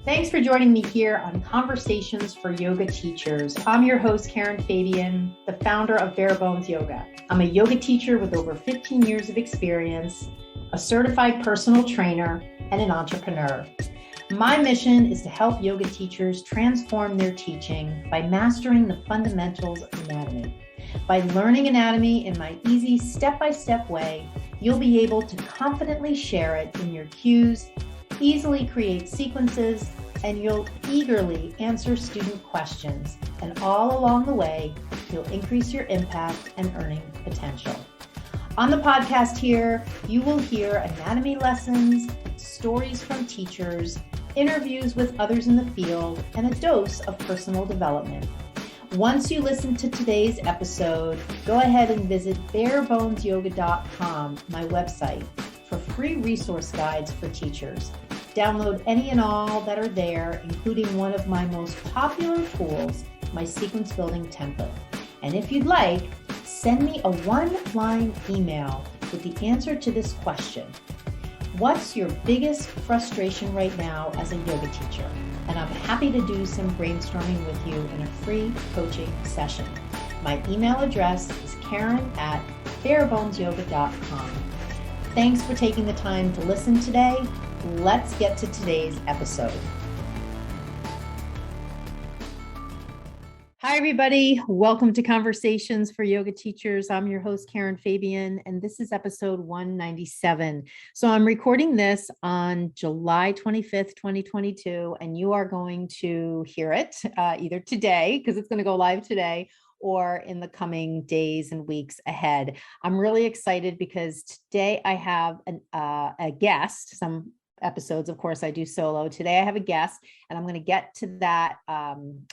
Thanks for joining me here on Conversations for Yoga Teachers. I'm your host, Karen Fabian, the founder of Bare Bones Yoga. I'm a yoga teacher with over 15 years of experience, a certified personal trainer, and an entrepreneur. My mission is to help yoga teachers transform their teaching by mastering the fundamentals of anatomy. By learning anatomy in my easy step-by-step way, you'll be able to confidently share it in your cues, easily create sequences, and you'll eagerly answer student questions. And all along the way, you'll increase your impact and earning potential. On the podcast here, you will hear anatomy lessons, stories from teachers, interviews with others in the field, and a dose of personal development. Once you listen to today's episode, go ahead and visit barebonesyoga.com, my website, for free resource guides for teachers. Download any and all that are there, including one of my most popular tools, my sequence building template. And if you'd like, send me a one-line email with the answer to this question. What's your biggest frustration right now as a yoga teacher? And I'm happy to do some brainstorming with you in a free coaching session. My email address is karen@barebonesyoga.com. Thanks for taking the time to listen today. Let's get to today's episode. Hi, everybody. Welcome to Conversations for Yoga Teachers. I'm your host, Karen Fabian, and this is episode 197. So I'm recording this on July 25th, 2022, and you are going to hear it either today, because it's going to go live today, or in the coming days and weeks ahead. I'm really excited because today I have a guest. Some episodes, of course, I do solo. Today I have a guest, and I'm going to get to that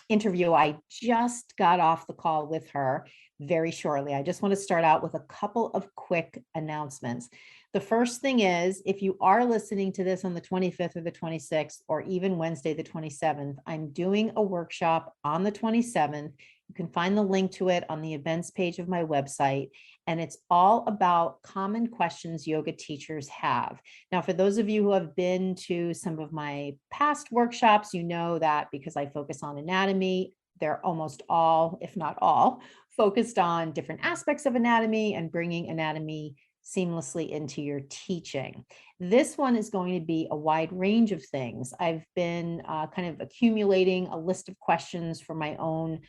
interview. I just got off the call with her very shortly. I just want to start out with a couple of quick announcements. The first thing is, if you are listening to this on the 25th or the 26th, or even Wednesday, the 27th, I'm doing a workshop on the 27th. You can find the link to it on the events page of my website. And it's all about common questions yoga teachers have. Now, for those of you who have been to some of my past workshops, you know that because I focus on anatomy, they're almost all, if not all, focused on different aspects of anatomy and bringing anatomy seamlessly into your teaching. This one is going to be a wide range of things. I've been kind of accumulating a list of questions for my own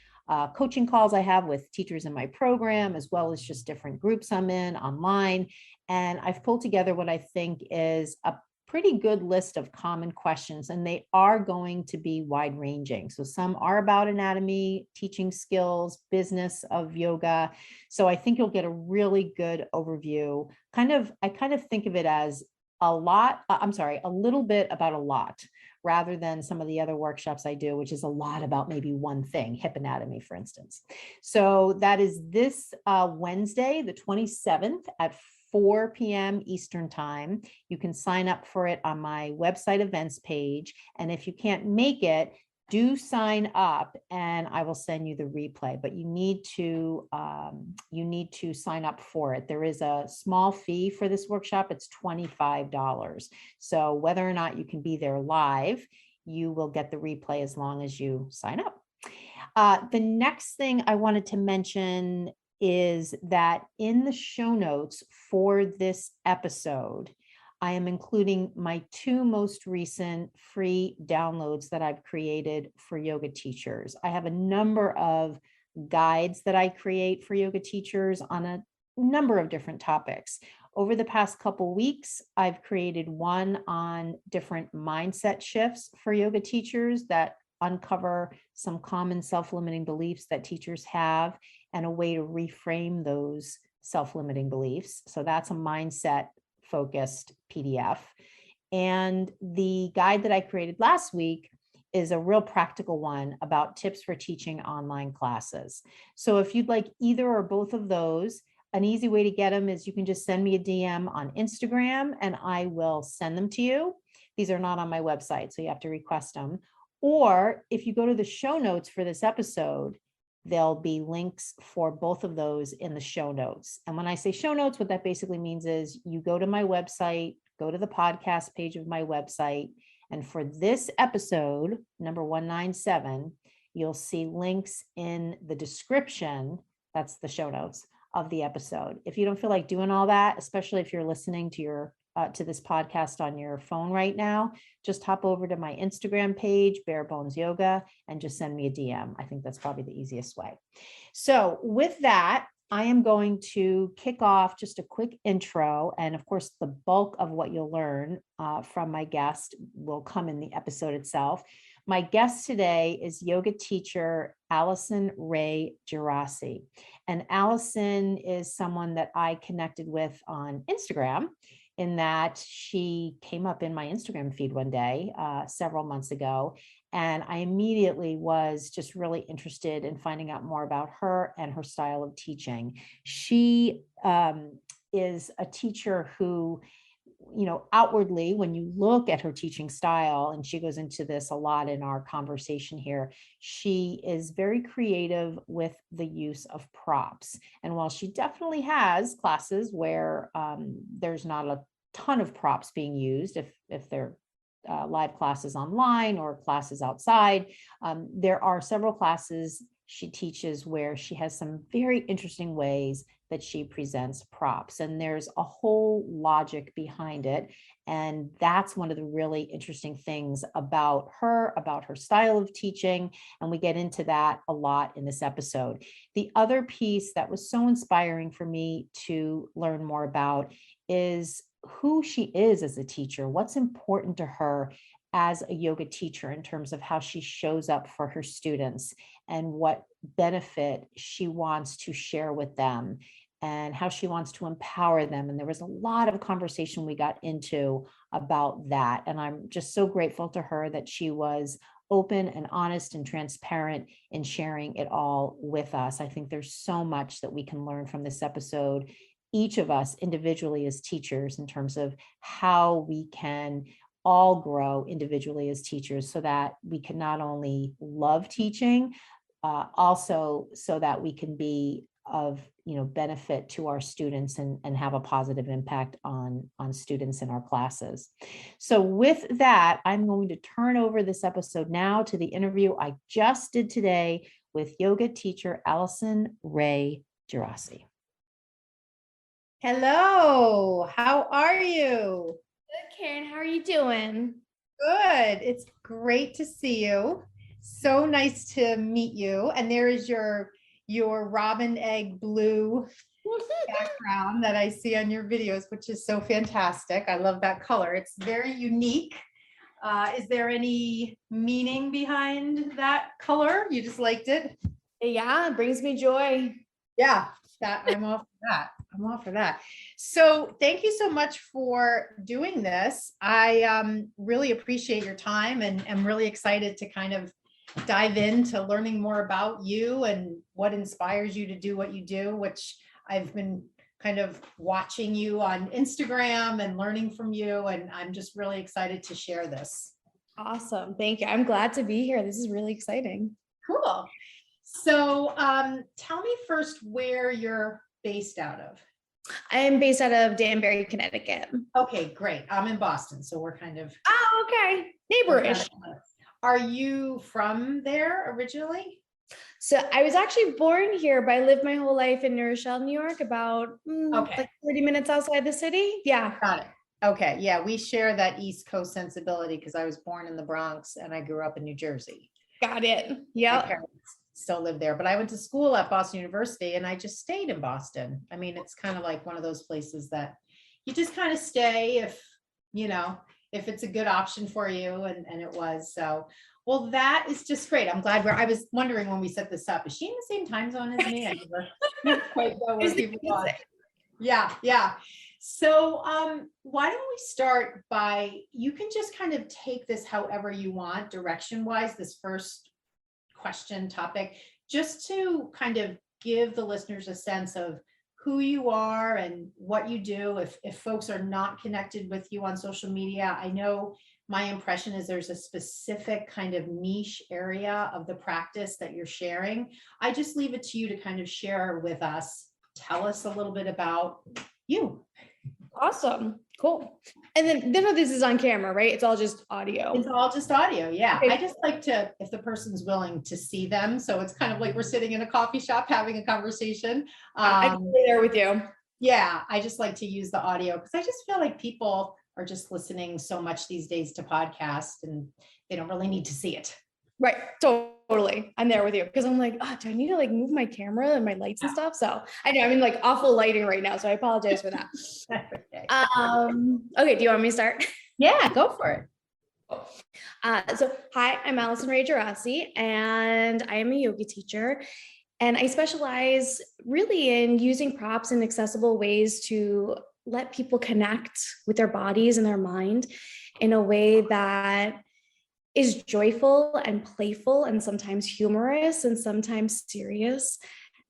coaching calls I have with teachers in my program, as well as just different groups I'm in online. And I've pulled together what I think is a pretty good list of common questions, and they are going to be wide ranging. So some are about anatomy, teaching skills, business of yoga. So I think you'll get a really good overview. I kind of think of it as a little bit about a lot, rather than some of the other workshops I do, which is a lot about maybe one thing, hip anatomy, for instance. So that is this Wednesday, the 27th at 4 p.m. Eastern time. You can sign up for it on my website events page. And if you can't make it, do sign up and I will send you the replay, but you need to sign up for it. There is a small fee for this workshop. It's $25. So whether or not you can be there live, you will get the replay as long as you sign up. The next thing I wanted to mention is that in the show notes for this episode, I am including my two most recent free downloads that I've created for yoga teachers. I have a number of guides that I create for yoga teachers on a number of different topics. Over the past couple weeks, I've created one on different mindset shifts for yoga teachers that uncover some common self-limiting beliefs that teachers have and a way to reframe those self-limiting beliefs. So that's a mindset focused PDF. And the guide that I created last week is a real practical one about tips for teaching online classes. So if you'd like either or both of those, an easy way to get them is you can just send me a DM on Instagram and I will send them to you. These are not on my website, so you have to request them. Or if you go to the show notes for this episode, there'll be links for both of those in the show notes. And when I say show notes, what that basically means is you go to my website, go to the podcast page of my website, And for this episode, number 197, you'll see links in the description. That's the show notes of the episode. If you don't feel like doing all that, especially if you're listening to to this podcast on your phone right now, just hop over to my Instagram page, Bare Bones Yoga, and just send me a DM. I think that's probably the easiest way. So with that, I am going to kick off just a quick intro. And of course, the bulk of what you'll learn from my guest will come in the episode itself. My guest today is yoga teacher Allison Ray Jeraci. And Allison is someone that I connected with on Instagram, in that she came up in my Instagram feed one day, several months ago. And I immediately was just really interested in finding out more about her and her style of teaching. She is a teacher who, outwardly, when you look at her teaching style, and she goes into this a lot in our conversation here, she is very creative with the use of props. And while she definitely has classes where there's not a ton of props being used, if they're live classes online or classes outside, there are several classes she teaches where she has some very interesting ways that she presents props, and there's a whole logic behind it. And that's one of the really interesting things about her style of teaching. And we get into that a lot in this episode. The other piece that was so inspiring for me to learn more about is who she is as a teacher, what's important to her as a yoga teacher in terms of how she shows up for her students and what benefit she wants to share with them and how she wants to empower them. And there was a lot of conversation we got into about that. And I'm just so grateful to her that she was open and honest and transparent in sharing it all with us. I think there's so much that we can learn from this episode, each of us individually as teachers, in terms of how we can all grow individually as teachers so that we can not only love teaching, also so that we can be of benefit to our students and have a positive impact on students in our classes. So with that, I'm going to turn over this episode now to the interview I just did today with yoga teacher Allison Ray Jeraci. Hello, how are you? Good, Karen. How are you doing? Good. It's great to see you. So nice to meet you. And there is your robin egg blue background that I see on your videos, which is so fantastic. I love that color. It's very unique. Is there any meaning behind that color? You just liked it? Yeah, it brings me joy. Yeah, I'm all for that. I'm all for that. So thank you so much for doing this. I really appreciate your time and am really excited to kind of dive into learning more about you and what inspires you to do what you do, which I've been kind of watching you on Instagram and learning from you. And I'm just really excited to share this. Awesome. Thank you. I'm glad to be here. This is really exciting. Cool. So tell me first where you're based out of. I am based out of Danbury, Connecticut. Okay, great. I'm in Boston, so we're kind of. Oh, okay. Neighborish. Are you from there originally? So I was actually born here, but I lived my whole life in New Rochelle, New York, about like 30 minutes outside the city. Yeah. Got it. Okay. Yeah, we share that East Coast sensibility because I was born in the Bronx and I grew up in New Jersey. Got it. Yeah. My parents still live there, but I went to school at Boston University and I just stayed in Boston. I mean, it's kind of like one of those places that you just kind of stay if it's a good option for you, and it was. So, well, that is just great. I'm glad I was wondering when we set this up, is she in the same time zone as me? I never quite know where people are. Yeah. So why don't we start by, you can just kind of take this however you want, direction-wise, this first question topic, just to kind of give the listeners a sense of who you are and what you do. If folks are not connected with you on social media, I know my impression is there's a specific kind of niche area of the practice that you're sharing. I just leave it to you to kind of share with us. Tell us a little bit about you. Awesome. Cool. And then none of this is on camera, right? It's all just audio. It's all just audio. Yeah. Okay. I just like to, if the person's willing to see them. So it's kind of like we're sitting in a coffee shop having a conversation. I'm totally there with you. Yeah. I just like to use the audio because I just feel like people are just listening so much these days to podcasts and they don't really need to see it. Right. Totally. I'm there with you because I'm like, oh, do I need to like move my camera and my lights and stuff? So I know I'm in like awful lighting right now. So I apologize for that. Okay. Okay. Do you want me to start? Yeah, go for it. So hi, I'm Allison Ray Jeraci and I am a yoga teacher. And I specialize really in using props in accessible ways to let people connect with their bodies and their mind in a way that is joyful and playful and sometimes humorous and sometimes serious.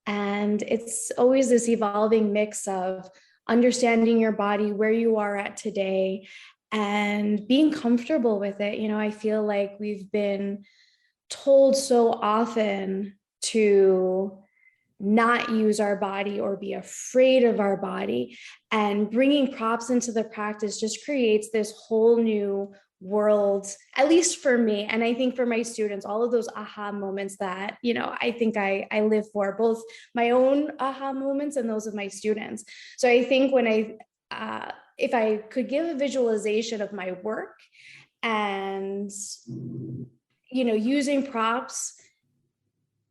And it's always this evolving mix of understanding your body, where you are at today, and being comfortable with it. You know, I feel like we've been told so often to not use our body or be afraid of our body, and bringing props into the practice just creates this whole new world, at least for me. And I think for my students, all of those aha moments that, you know, I think I live for, both my own aha moments and those of my students. So I think when if I could give a visualization of my work and, you know, using props,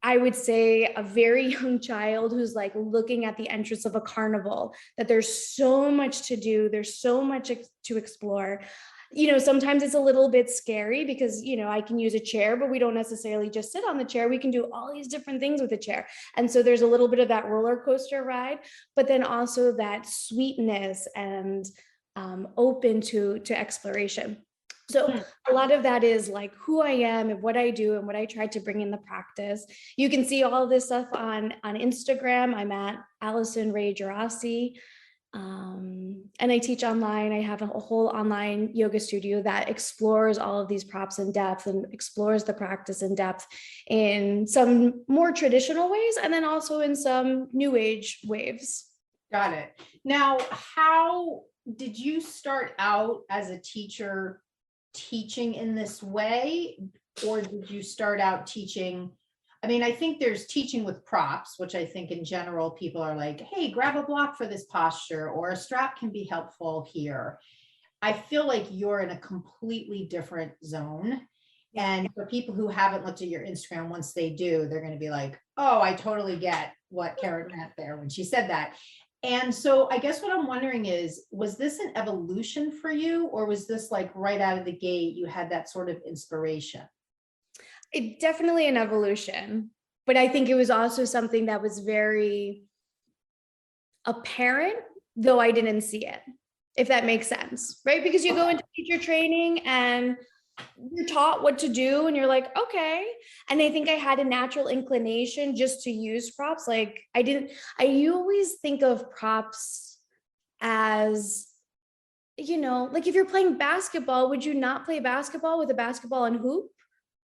I would say a very young child who's like looking at the entrance of a carnival, that there's so much to do, there's so much to explore. You know, sometimes it's a little bit scary because, you know, I can use a chair, but we don't necessarily just sit on the chair. We can do all these different things with a chair. And so there's a little bit of that roller coaster ride, but then also that sweetness and open to exploration. So a lot of that is like who I am and what I do and what I try to bring in the practice. You can see all this stuff on Instagram. I'm at Allison Ray Jeraci. And I teach online. I have a whole online yoga studio that explores all of these props in depth and explores the practice in depth in some more traditional ways and then also in some new age waves. Got it. Now, how did you start out as a teacher teaching in this way, or did you start out teaching? I mean, I think there's teaching with props, which I think in general, people are like, hey, grab a block for this posture, or a strap can be helpful here. I feel like you're in a completely different zone. And for people who haven't looked at your Instagram, once they do, they're going to be like, oh, I totally get what Karen meant there when she said that. And so I guess what I'm wondering is, was this an evolution for you, or was this like right out of the gate, you had that sort of inspiration? It definitely an evolution, but I think it was also something that was very apparent, though I didn't see it, if that makes sense, right? Because you go into teacher training and you're taught what to do and you're like, okay. And I think I had a natural inclination just to use props. Like you always think of props as, you know, like if you're playing basketball, would you not play basketball with a basketball and hoop?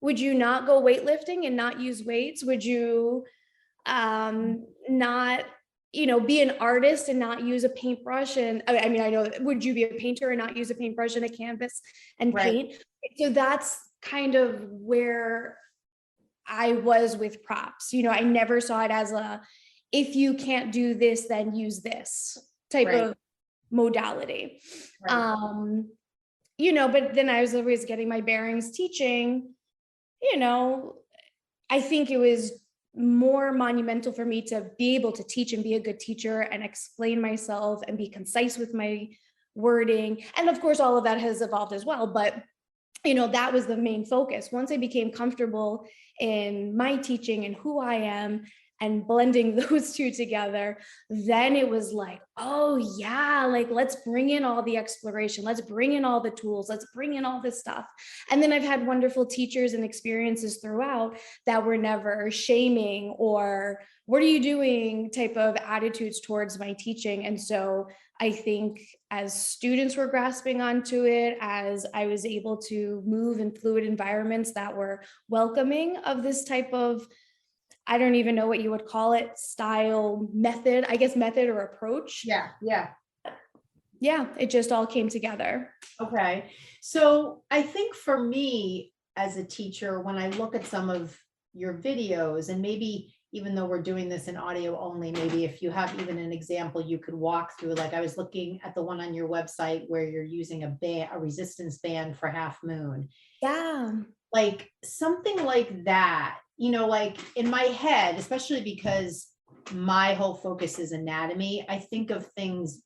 Would you not go weightlifting and not use weights? Would you not, you know, be an artist and not use a paintbrush? And I mean, I know, would you be a painter and not use a paintbrush and a canvas and paint? Right. So that's kind of where I was with props. You know, I never saw it as a, if you can't do this, then use this type of modality. Right. You know, but then I was always getting my bearings teaching. You know, I think it was more monumental for me to be able to teach and be a good teacher and explain myself and be concise with my wording. And of course, all of that has evolved as well. But, you know, that was the main focus. Once I became comfortable in my teaching and who I am and blending those two together, then it was like, oh yeah, like let's bring in all the exploration, let's bring in all the tools, let's bring in all this stuff. And then I've had wonderful teachers and experiences throughout that were never shaming or what are you doing type of attitudes towards my teaching. And so I think as students were grasping onto it, as I was able to move in fluid environments that were welcoming of this type of, I don't even know what you would call it, style, method, I guess method or approach. Yeah. Yeah, it just all came together. Okay. So I think for me as a teacher, when I look at some of your videos, and maybe even though we're doing this in audio only, maybe if you have even an example you could walk through, like I was looking at the one on your website where you're using a resistance band for Half Moon. Yeah. Like something like that, like in my head, especially because my whole focus is anatomy, I think of things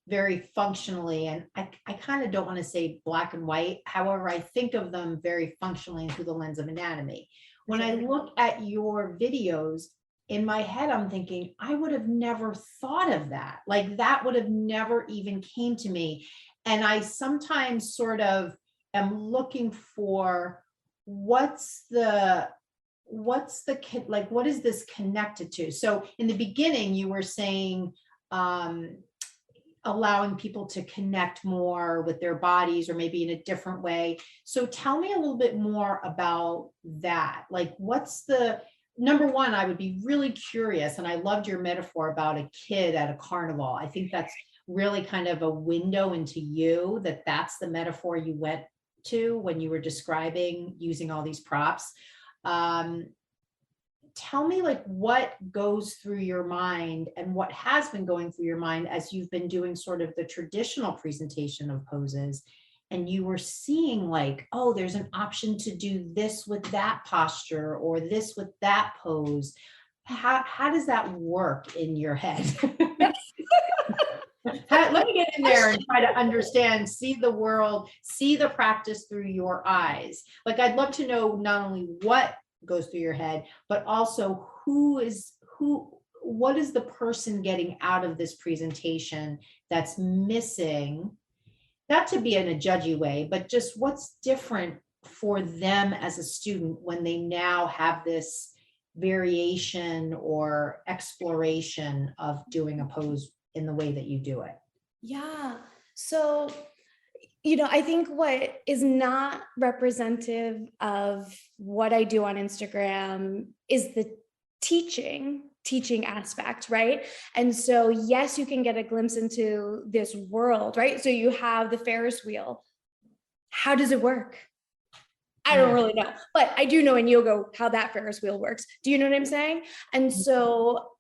very functionally, and I kind of don't want to say black and white. However, I think of them very functionally through the lens of anatomy. When I look at your videos, in my head, I'm thinking, I would have never thought of that. Like that would have never even came to me. And I sometimes sort of am looking for what's the like, what is this connected to? So in the beginning, you were saying, allowing people to connect more with their bodies or maybe in a different way. So tell me a little bit more about that. Like, what's the number one? I would be really curious. And I loved your metaphor about a kid at a carnival. I think that's really kind of a window into you, that's the metaphor you went to when you were describing using all these props. Tell me like what goes through your mind and what has been going through your mind as you've been doing sort of the traditional presentation of poses, and you were seeing like, oh, there's an option to do this with that posture or this with that pose. How does that work in your head? Let me get in there and try to understand, see the world, see the practice through your eyes. Like I'd love to know not only what goes through your head, but also what is the person getting out of this presentation that's missing, not to be in a judgy way, but just what's different for them as a student when they now have this variation or exploration of doing a pose in the way that you do it. Yeah. So I think what is not representative of what I do on Instagram is the teaching aspect, right? And so, yes, you can get a glimpse into this world, right? So you have the Ferris wheel. How does it work? I don't really know, but I do know in yoga how that Ferris wheel works. Do you know what I'm saying? And so,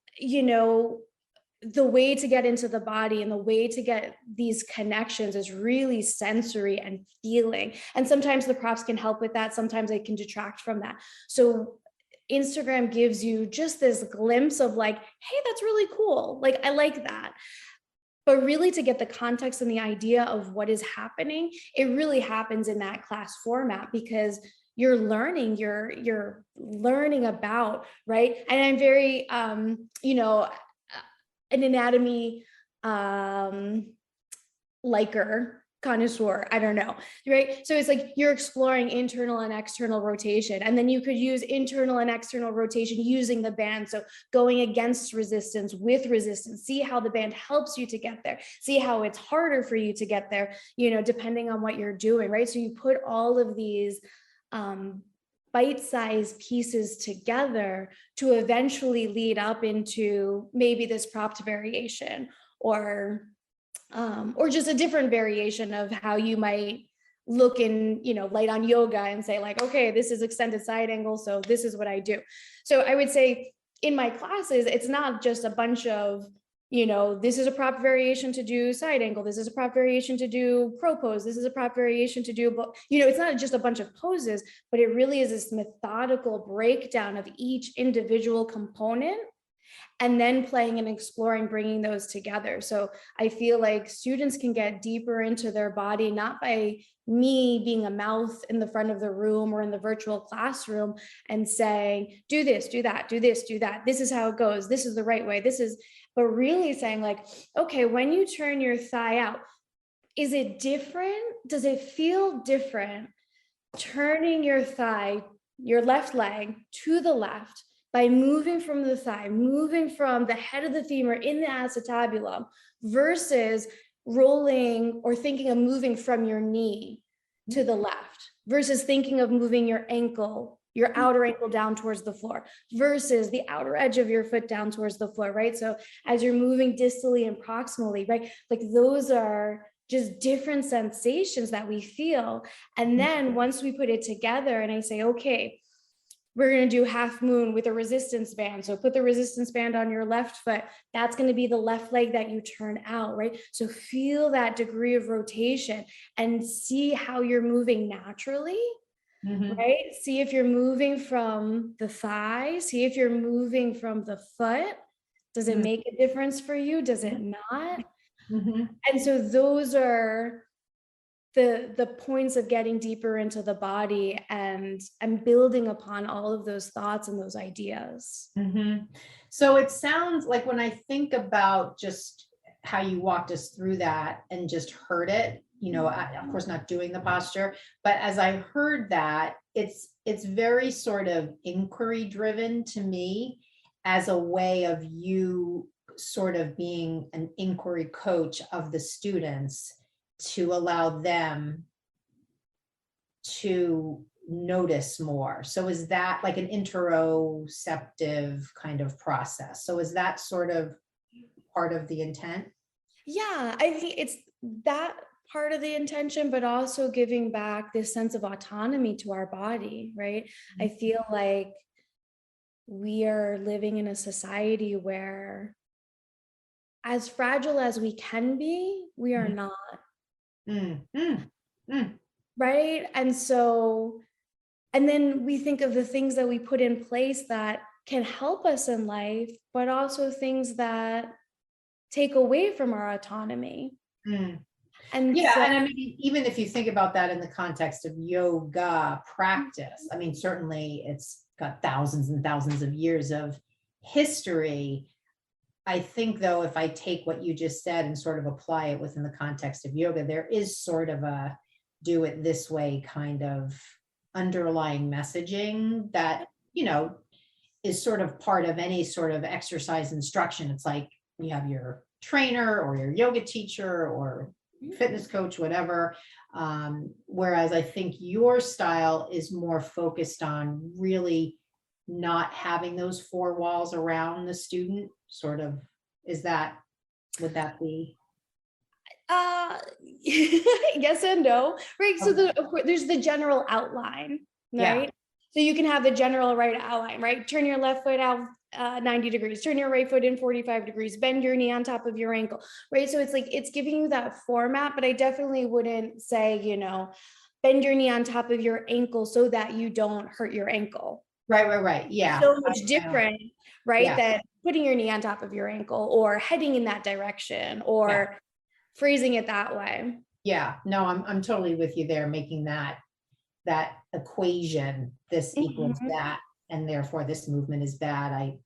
the way to get into the body and the way to get these connections is really sensory and feeling. And sometimes the props can help with that. Sometimes they can detract from that. So Instagram gives you just this glimpse of like, hey, that's really cool. Like, I like that. But really to get the context and the idea of what is happening, it really happens in that class format because you're learning about, right? And I'm very, an anatomy connoisseur, I don't know, right? So it's like you're exploring internal and external rotation, and then you could use internal and external rotation using the band. So going against resistance, with resistance, see how the band helps you to get there, see how it's harder for you to get there, depending on what you're doing, right? So you put all of these bite-sized pieces together to eventually lead up into maybe this propped variation or just a different variation of how you might look in, light on yoga and say like, okay, this is extended side angle, so this is what I do. So I would say in my classes, it's not just a bunch of, this is a prop variation to do side angle, this is a prop variation to do pro pose, this is a prop variation to do, it's not just a bunch of poses, but it really is this methodical breakdown of each individual component and then playing and exploring, bringing those together. So I feel like students can get deeper into their body, not by me being a mouth in the front of the room or in the virtual classroom and saying, do this, do that, do this, do that. This is how it goes. This is the right way. But really saying like, okay, when you turn your thigh out, is it different? Does it feel different turning your thigh, your left leg to the left by moving from the thigh, moving from the head of the femur in the acetabulum versus rolling or thinking of moving from your knee to the left versus thinking of moving your ankle your outer ankle down towards the floor versus the outer edge of your foot down towards the floor, right? So as you're moving distally and proximally, right? Like those are just different sensations that we feel. And then once we put it together and I say, okay, we're going to do half moon with a resistance band. So put the resistance band on your left foot. That's going to be the left leg that you turn out, right? So feel that degree of rotation and see how you're moving naturally, right? See if you're moving from the thigh, see if you're moving from the foot. Does it make a difference for you? Does it not? And so those are the points of getting deeper into the body and building upon all of those thoughts and those ideas. So it sounds like when I think about just how you walked us through that and just heard it, you know, of course not doing the posture, but as I heard that, it's very sort of inquiry driven to me as a way of you sort of being an inquiry coach of the students to allow them to notice more. So is that like an interoceptive kind of process? So is that sort of part of the intent? Yeah, I think it's that part of the intention, but also giving back this sense of autonomy to our body, right? I feel like we are living in a society where as fragile as we can be, we are not. Right? And so, and then we think of the things that we put in place that can help us in life, but also things that take away from our autonomy. And yeah, so, and I mean, even if you think about that in the context of yoga practice, I mean, certainly it's got thousands and thousands of years of history. I think, though, if I take what you just said and sort of apply it within the context of yoga, there is sort of a do it this way kind of underlying messaging that, you know, is sort of part of any sort of exercise instruction. It's like you have your trainer or your yoga teacher or fitness coach, whatever. Whereas I think your style is more focused on really not having those four walls around the student, sort of. Would that be? Yes and no, right? So of course, there's the general outline, right? Yeah. So you can have the general right outline, right? Turn your left foot out 90 degrees, turn your right foot in 45 degrees, bend your knee on top of your ankle, right? So it's like, it's giving you that format, but I definitely wouldn't say, you know, bend your knee on top of your ankle so that you don't hurt your ankle. Right. Yeah. So much different, right? Yeah. That putting your knee on top of your ankle or heading in that direction or phrasing it that way. Yeah, no, I'm totally with you there, making that equation, this equals that, and therefore this movement is bad.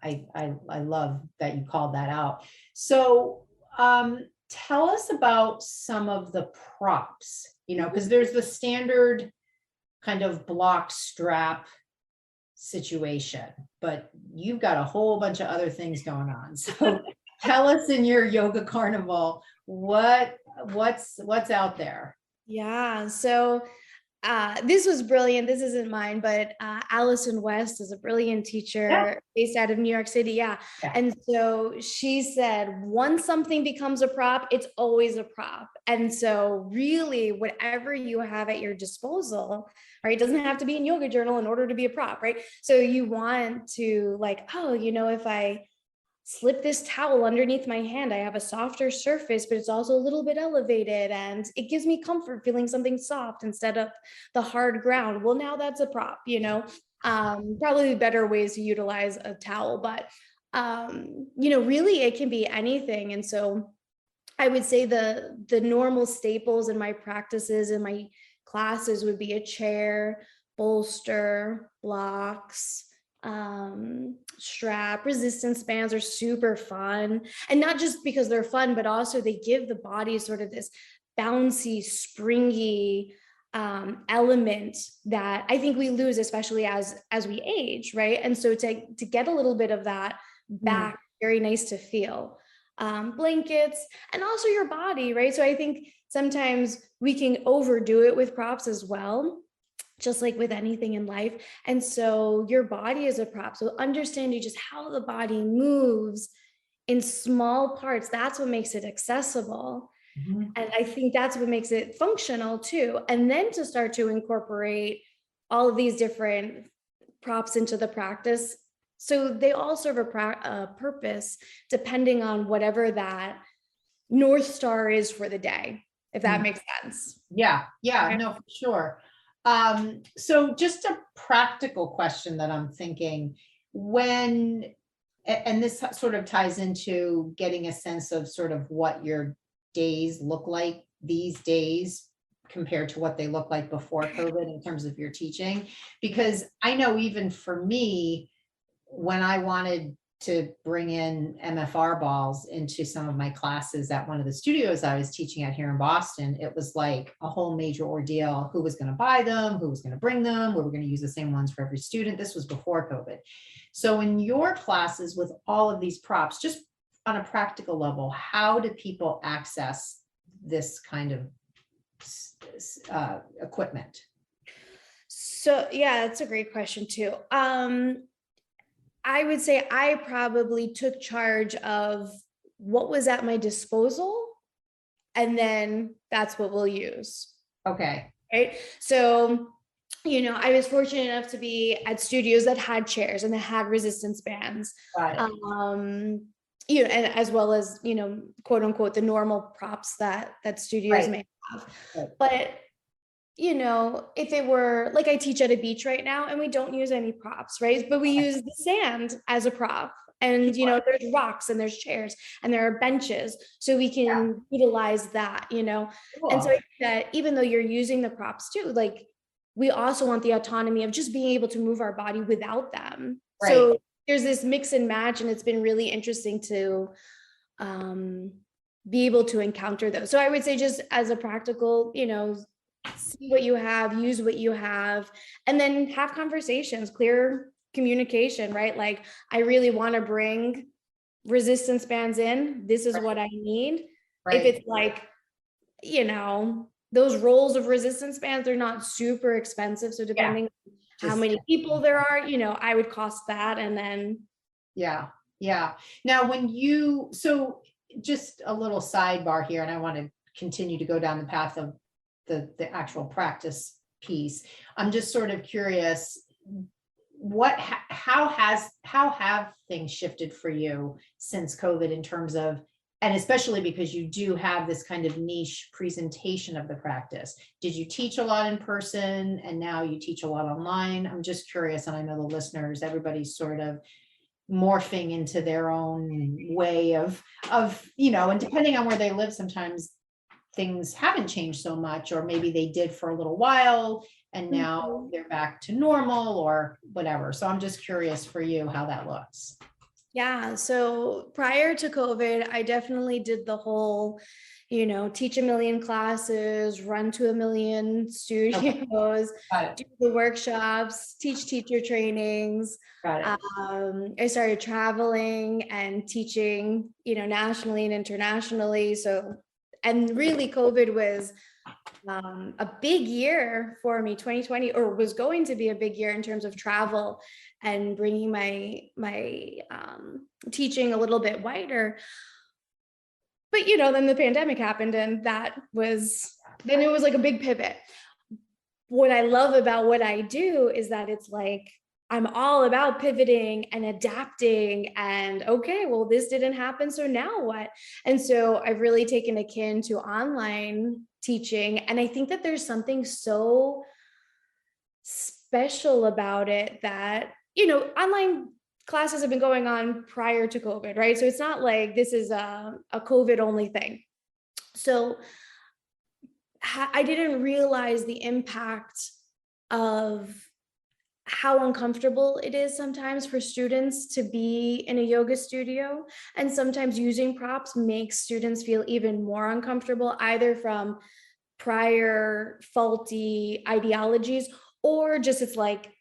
I love that you called that out. So tell us about some of the props, you know, because there's the standard kind of block strap situation, but you've got a whole bunch of other things going on. So tell us in your yoga carnival, what's out there? Yeah, so this was brilliant. This isn't mine, but Allison West is a brilliant teacher based out of New York City. Yeah. And so she said, once something becomes a prop, it's always a prop. And so really whatever you have at your disposal, right? It doesn't have to be in Yoga Journal in order to be a prop, right? So you want to like, oh, you know, if I slip this towel underneath my hand, I have a softer surface, but it's also a little bit elevated and it gives me comfort feeling something soft instead of the hard ground. Well, now that's a prop, you know, probably better ways to utilize a towel, but, you know, really it can be anything. And so I would say the normal staples in my practices and my classes would be a chair, bolster, blocks, strap. Resistance bands are super fun, and not just because they're fun, but also they give the body sort of this bouncy, springy element that I think we lose, especially as we age, right? And so to get a little bit of that back, very nice to feel. Blankets and also your body, right? So I think sometimes we can overdo it with props as well. just like with anything in life. And so your body is a prop. So understanding just how the body moves in small parts, that's what makes it accessible. Mhm. And I think that's what makes it functional too. And then to start to incorporate all of these different props into the practice. So they all serve a purpose depending on whatever that North Star is for the day, if that makes sense. Yeah, Okay. no, for sure. So just a practical question that I'm thinking, and this sort of ties into getting a sense of sort of what your days look like these days compared to what they look like before COVID in terms of your teaching. Because I know even for me, when I wanted to bring in MFR balls into some of my classes at one of the studios I was teaching at here in Boston, it was like a whole major ordeal. Who was going to buy them? Who was going to bring them? We were going to use the same ones for every student. This was before COVID. So in your classes with all of these props, just on a practical level, how do people access this kind of equipment? So yeah, that's a great question too. I would say I probably took charge of what was at my disposal, and then that's what we'll use. Okay. Right. So, I was fortunate enough to be at studios that had chairs and that had resistance bands. Got it. And as well as, quote unquote, the normal props that studios Right. may have. Right. But if it were like I teach at a beach right now and we don't use any props, right? But we use the sand as a prop. And, there's rocks and there's chairs and there are benches. So we can utilize that, Cool. And so I think that even though you're using the props too, like we also want the autonomy of just being able to move our body without them. Right. So there's this mix and match, and it's been really interesting to be able to encounter those. So I would say just as a practical, see what you have, use what you have, and then have conversations, clear communication, right? Like, I really want to bring resistance bands in. This is what I need. Right. If it's like, those rolls of resistance bands, they're not super expensive. So depending on how many people there are, I would cost that. And then. Yeah. Now, so just a little sidebar here, and I want to continue to go down the path of the actual practice piece. I'm just sort of curious, how have things shifted for you since COVID in terms of, and especially because you do have this kind of niche presentation of the practice. Did you teach a lot in person and now you teach a lot online? I'm just curious, and I know the listeners, everybody's sort of morphing into their own way of, and depending on where they live, sometimes things haven't changed so much, or maybe they did for a little while and now they're back to normal or whatever. So I'm just curious for you how that looks. Yeah. So prior to COVID, I definitely did the whole, teach a million classes, run to a million studios, do the workshops, teach teacher trainings. Got it. I started traveling and teaching, nationally and internationally. So, and really COVID was a big year for me. 2020, or was going to be a big year in terms of travel and bringing my teaching a little bit wider. But then the pandemic happened, and then it was like a big pivot. What I love about what I do is that it's like I'm all about pivoting and adapting, and okay, well, this didn't happen, so now what? And so I've really taken a kin to online teaching, and I think that there's something so special about it that, online classes have been going on prior to COVID, right? So it's not like this is a COVID only thing. So I didn't realize the impact of how uncomfortable it is sometimes for students to be in a yoga studio. And sometimes using props makes students feel even more uncomfortable, either from prior faulty ideologies, or just it's like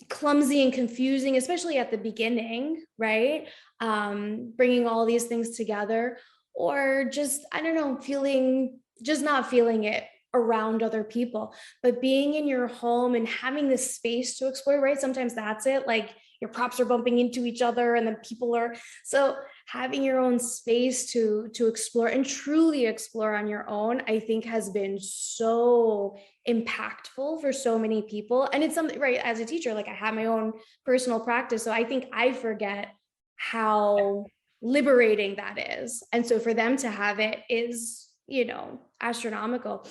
clumsy and confusing, especially at the beginning, right? Bringing all these things together, or just, I don't know, not feeling it around other people. But being in your home and having this space to explore, right? Sometimes that's it. Like your props are bumping into each other and then people are, so having your own space to explore and truly explore on your own, I think has been so impactful for so many people. And it's something, right, as a teacher, like I have my own personal practice, so I think I forget how liberating that is. And so for them to have it is, astronomical.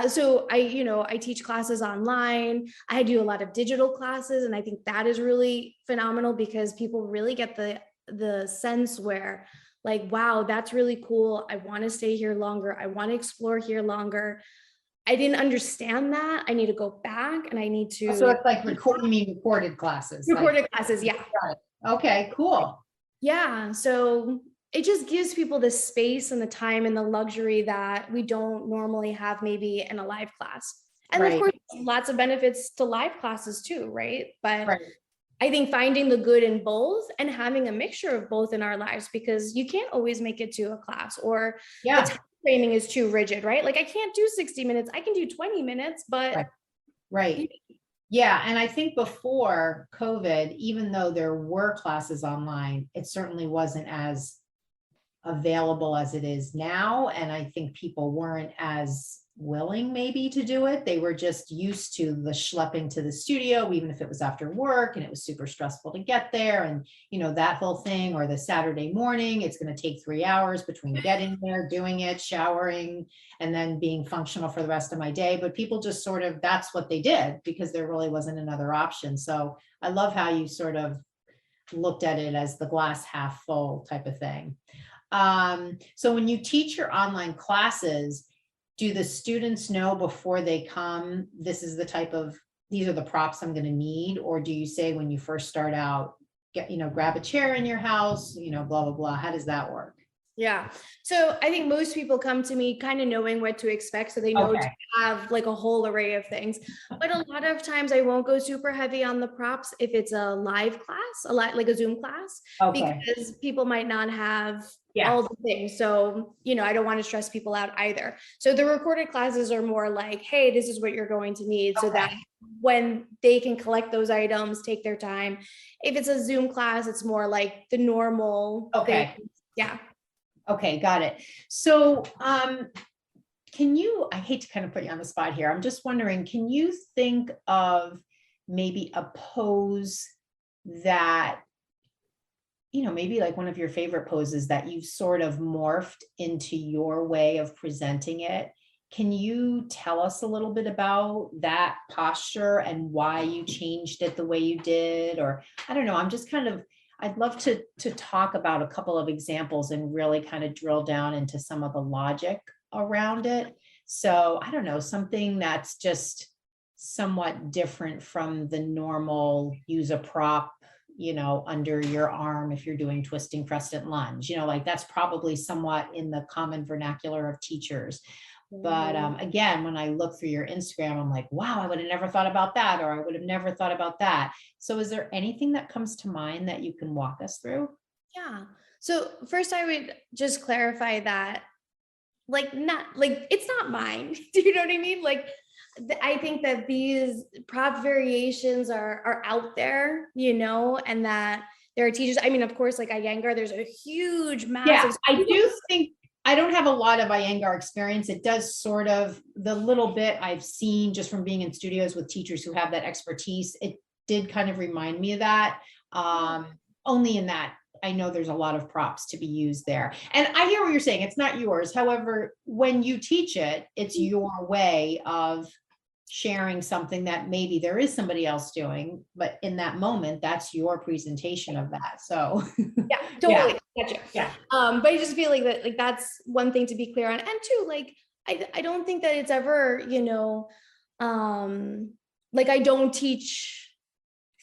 So I teach classes online. I do a lot of digital classes, and I think that is really phenomenal because people really get the sense where, like, wow, that's really cool. I want to stay here longer. I want to explore here longer. I didn't understand that. I need to go back and I need to. So it's like recorded classes. Recorded classes, yeah. Okay, cool. Yeah. So it just gives people the space and the time and the luxury that we don't normally have maybe in a live class. And of course, lots of benefits to live classes too, right? But I think finding the good in both and having a mixture of both in our lives, because you can't always make it to a class, or the time training is too rigid, right? Like I can't do 60 minutes, I can do 20 minutes, but. Right. Yeah. And I think before COVID, even though there were classes online, it certainly wasn't as available as it is now. And I think people weren't as willing maybe to do it. They were just used to the schlepping to the studio, even if it was after work and it was super stressful to get there. And, that whole thing, or the Saturday morning, it's going to take 3 hours between getting there, doing it, showering, and then being functional for the rest of my day. But people just sort of, that's what they did because there really wasn't another option. So I love how you sort of looked at it as the glass half full type of thing. So when you teach your online classes, do the students know before they come, these are the props I'm going to need? Or do you say when you first start out, grab a chair in your house, blah, blah, blah. How does that work? Yeah. So I think most people come to me kind of knowing what to expect. So they know to have like a whole array of things. But a lot of times I won't go super heavy on the props if it's a live class, like a Zoom class, because people might not have all the things. So, I don't want to stress people out either. So the recorded classes are more like, hey, this is what you're going to need, so that when they can collect those items, take their time. If it's a Zoom class, it's more like the normal thing. Yeah. Okay, got it. So I hate to kind of put you on the spot here. I'm just wondering, can you think of maybe a pose that, maybe like one of your favorite poses that you've sort of morphed into your way of presenting it? Can you tell us a little bit about that posture and why you changed it the way you did? Or I don't know, I'd love to talk about a couple of examples and really kind of drill down into some of the logic around it. So I don't know, something that's just somewhat different from the normal use a prop, under your arm if you're doing twisting crescent lunge, like that's probably somewhat in the common vernacular of teachers. But again, when I look through your Instagram, I'm like, wow, I would have never thought about that, or I would have never thought about that. So is there anything that comes to mind that you can walk us through? Yeah. So first I would just clarify that, it's not mine. Do you know what I mean? Like, I think that these prop variations are out there, and that there are teachers. I mean, of course, like Iyengar, there's a huge, massive. Yeah, I do think, I don't have a lot of Iyengar experience. It does sort of, the little bit I've seen just from being in studios with teachers who have that expertise, it did kind of remind me of that. Only in that I know there's a lot of props to be used there. And I hear what you're saying. It's not yours. However, when you teach it, it's your way of sharing something that maybe there is somebody else doing, but in that moment, that's your presentation of that. So yeah, totally. Gotcha. Yeah. But I just feel like that, like, that's one thing to be clear on. And two, like, I don't think that it's ever, like I don't teach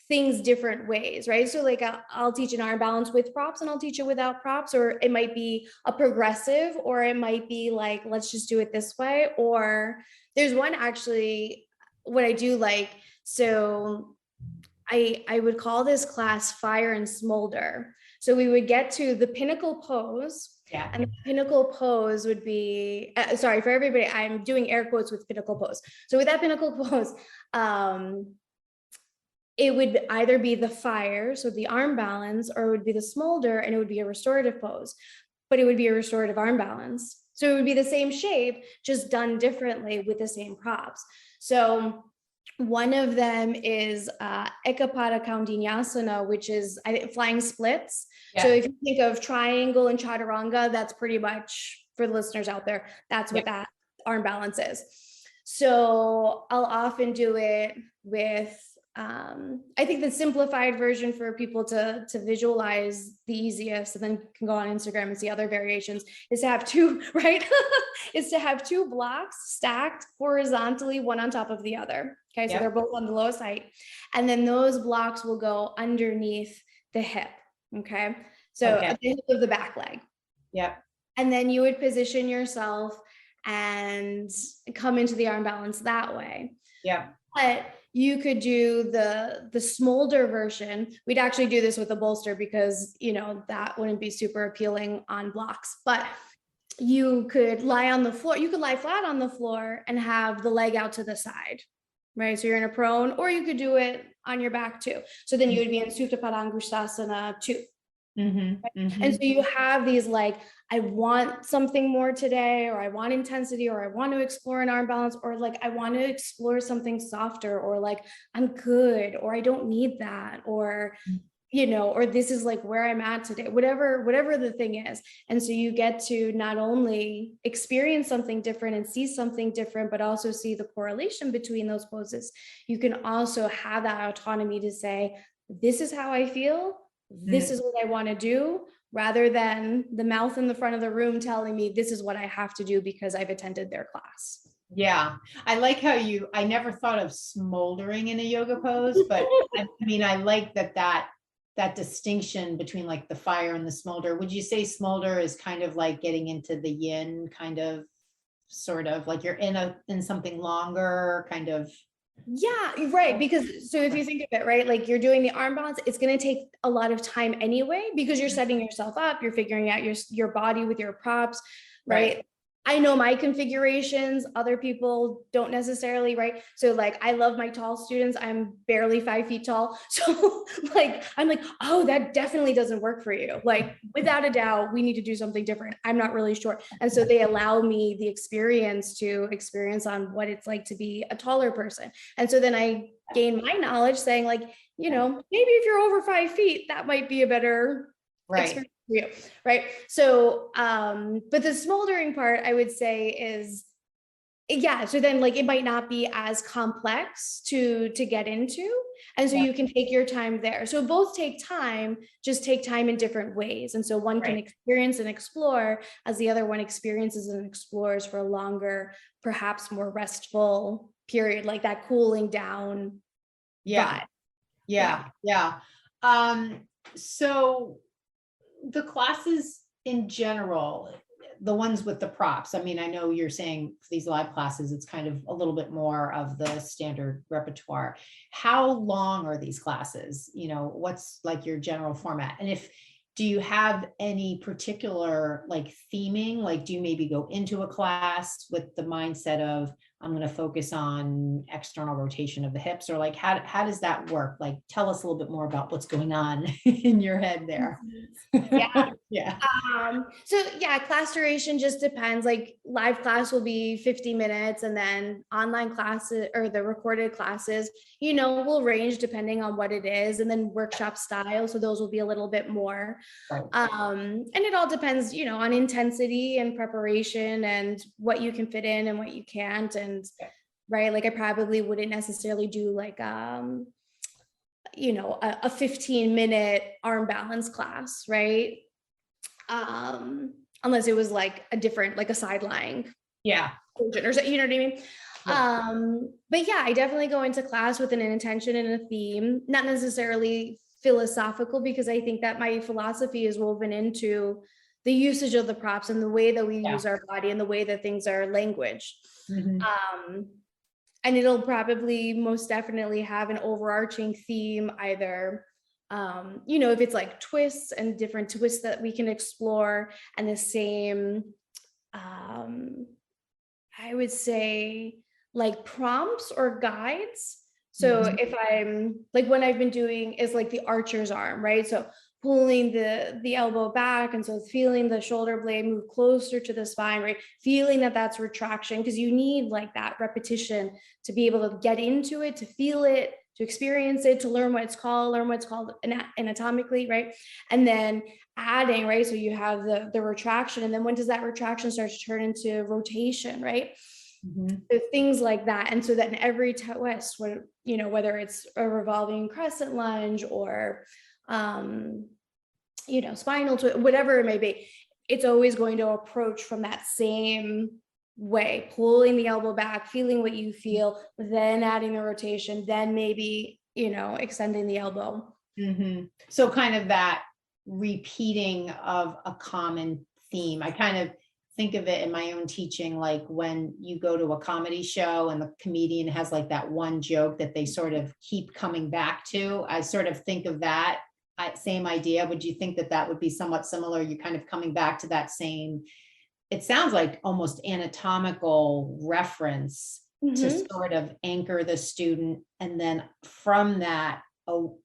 things different ways, right? So like I'll teach an arm balance with props and I'll teach it without props, or it might be a progressive, or it might be like, let's just do it this way. Or there's one actually, what I do like, so I would call this class Fire and Smolder. So we would get to the pinnacle pose, Yeah. And the pinnacle pose would be, sorry for everybody, I'm doing air quotes with pinnacle pose. So with that pinnacle pose, it would either be the fire, so the arm balance, or it would be the smolder, and it would be a restorative pose, but it would be a restorative arm balance. So it would be the same shape, just done differently with the same props. So one of them is Ekapada Kaundinyasana, which is flying splits. So if you think of triangle and chaturanga, that's pretty much, for the listeners out there, that's what that arm balance is. So I'll often do it with, I think the simplified version for people to visualize the easiest, and then can go on Instagram and see other variations, is to have two, right? Is to have two blocks stacked horizontally, one on top of the other. Okay, so they're both on the lowest height. And then those blocks will go underneath the hip. Okay, so at the hip of the back leg. Yeah. And then you would position yourself and come into the arm balance that way. Yeah. But you could do the smolder version. We'd actually do this with a bolster because, you know, that wouldn't be super appealing on blocks, but you could lie on the floor. You could lie flat on the floor and have the leg out to the side, right? So you're in a prone, or you could do it on your back too. So then you would be in Supta Padangusthasana too. And so you have these, like, I want something more today, or I want intensity, or I want to explore an arm balance, or like, I want to explore something softer, or like, I'm good, or I don't need that, or, you know, or this is like where I'm at today, whatever the thing is. And so you get to not only experience something different and see something different, but also see the correlation between those poses. You can also have that autonomy to say, this is how I feel. This is what I want to do, rather than the mouth in the front of the room telling me this is what I have to do because I've attended their class. Yeah. I like how I never thought of smoldering in a yoga pose, but I mean, I like that distinction between like the fire and the smolder. Would you say smolder is kind of like getting into the yin, kind of, sort of like you're in something longer, kind of? Yeah, right. Because so if you think of it, right, like you're doing the arm balance, it's going to take a lot of time anyway, because you're setting yourself up, you're figuring out your body with your props, right? I know my configurations, other people don't necessarily, right? So like, I love my tall students. I'm barely 5 feet tall. So like, I'm like, oh, that definitely doesn't work for you. Like, without a doubt, we need to do something different. I'm not really sure. And so they allow me the experience to experience on what it's like to be a taller person. And so then I gain my knowledge saying, like, you know, maybe if you're over 5 feet, that might be a better experience for you, right? So, but the smoldering part, I would say, is, yeah, so then like it might not be as complex to get into, and so you can take your time there. So both take time, just take time in different ways. And so one can experience and explore, as the other one experiences and explores for a longer, perhaps more restful period, like that cooling down vibe. So the classes in general, the ones with the props, I mean, I know you're saying for these live classes, it's kind of a little bit more of the standard repertoire. How long are these classes? You know, what's like your general format? And do you have any particular like theming? Like, do you maybe go into a class with the mindset of, I'm going to focus on external rotation of the hips, or like, how does that work? Like, tell us a little bit more about what's going on in your head there. So yeah, class duration just depends. Like, live class will be 50 minutes, and then online classes, or the recorded classes, you know, will range depending on what it is, and then workshop style, so those will be a little bit more. And it all depends, you know, on intensity and preparation and what you can fit in and what you can't. And right, like I probably wouldn't necessarily do like you know, a 15-minute arm balance class, right? Unless it was like a different, like a side lying or so, you know what I mean? But yeah, I definitely go into class with an intention and a theme, not necessarily philosophical, because I think that my philosophy is woven into the usage of the props and the way that we use our body and the way that things are languaged. And it'll probably most definitely have an overarching theme, either if it's like twists and different twists that we can explore, and the same, I would say like prompts or guides. So if I'm like, what I've been doing is like the archer's arm, right? So pulling the elbow back. And so feeling the shoulder blade move closer to the spine, right? Feeling that that's retraction, because you need like that repetition to be able to get into it, to feel it, to experience it, to learn what it's called anatomically, right? And then adding, right? So you have the retraction, and then when does that retraction start to turn into rotation, right? So things like that. And so that in every twist, whether it's a revolving crescent lunge or, spinal twist, whatever it may be, it's always going to approach from that same way, pulling the elbow back, feeling what you feel, then adding the rotation, then maybe, extending the elbow. So kind of that repeating of a common theme. I kind of think of it in my own teaching, like when you go to a comedy show and the comedian has like that one joke that they sort of keep coming back to. I sort of think of that same idea. Would you think that that would be somewhat similar? You're kind of coming back to that same, it sounds like almost anatomical reference to sort of anchor the student. And then from that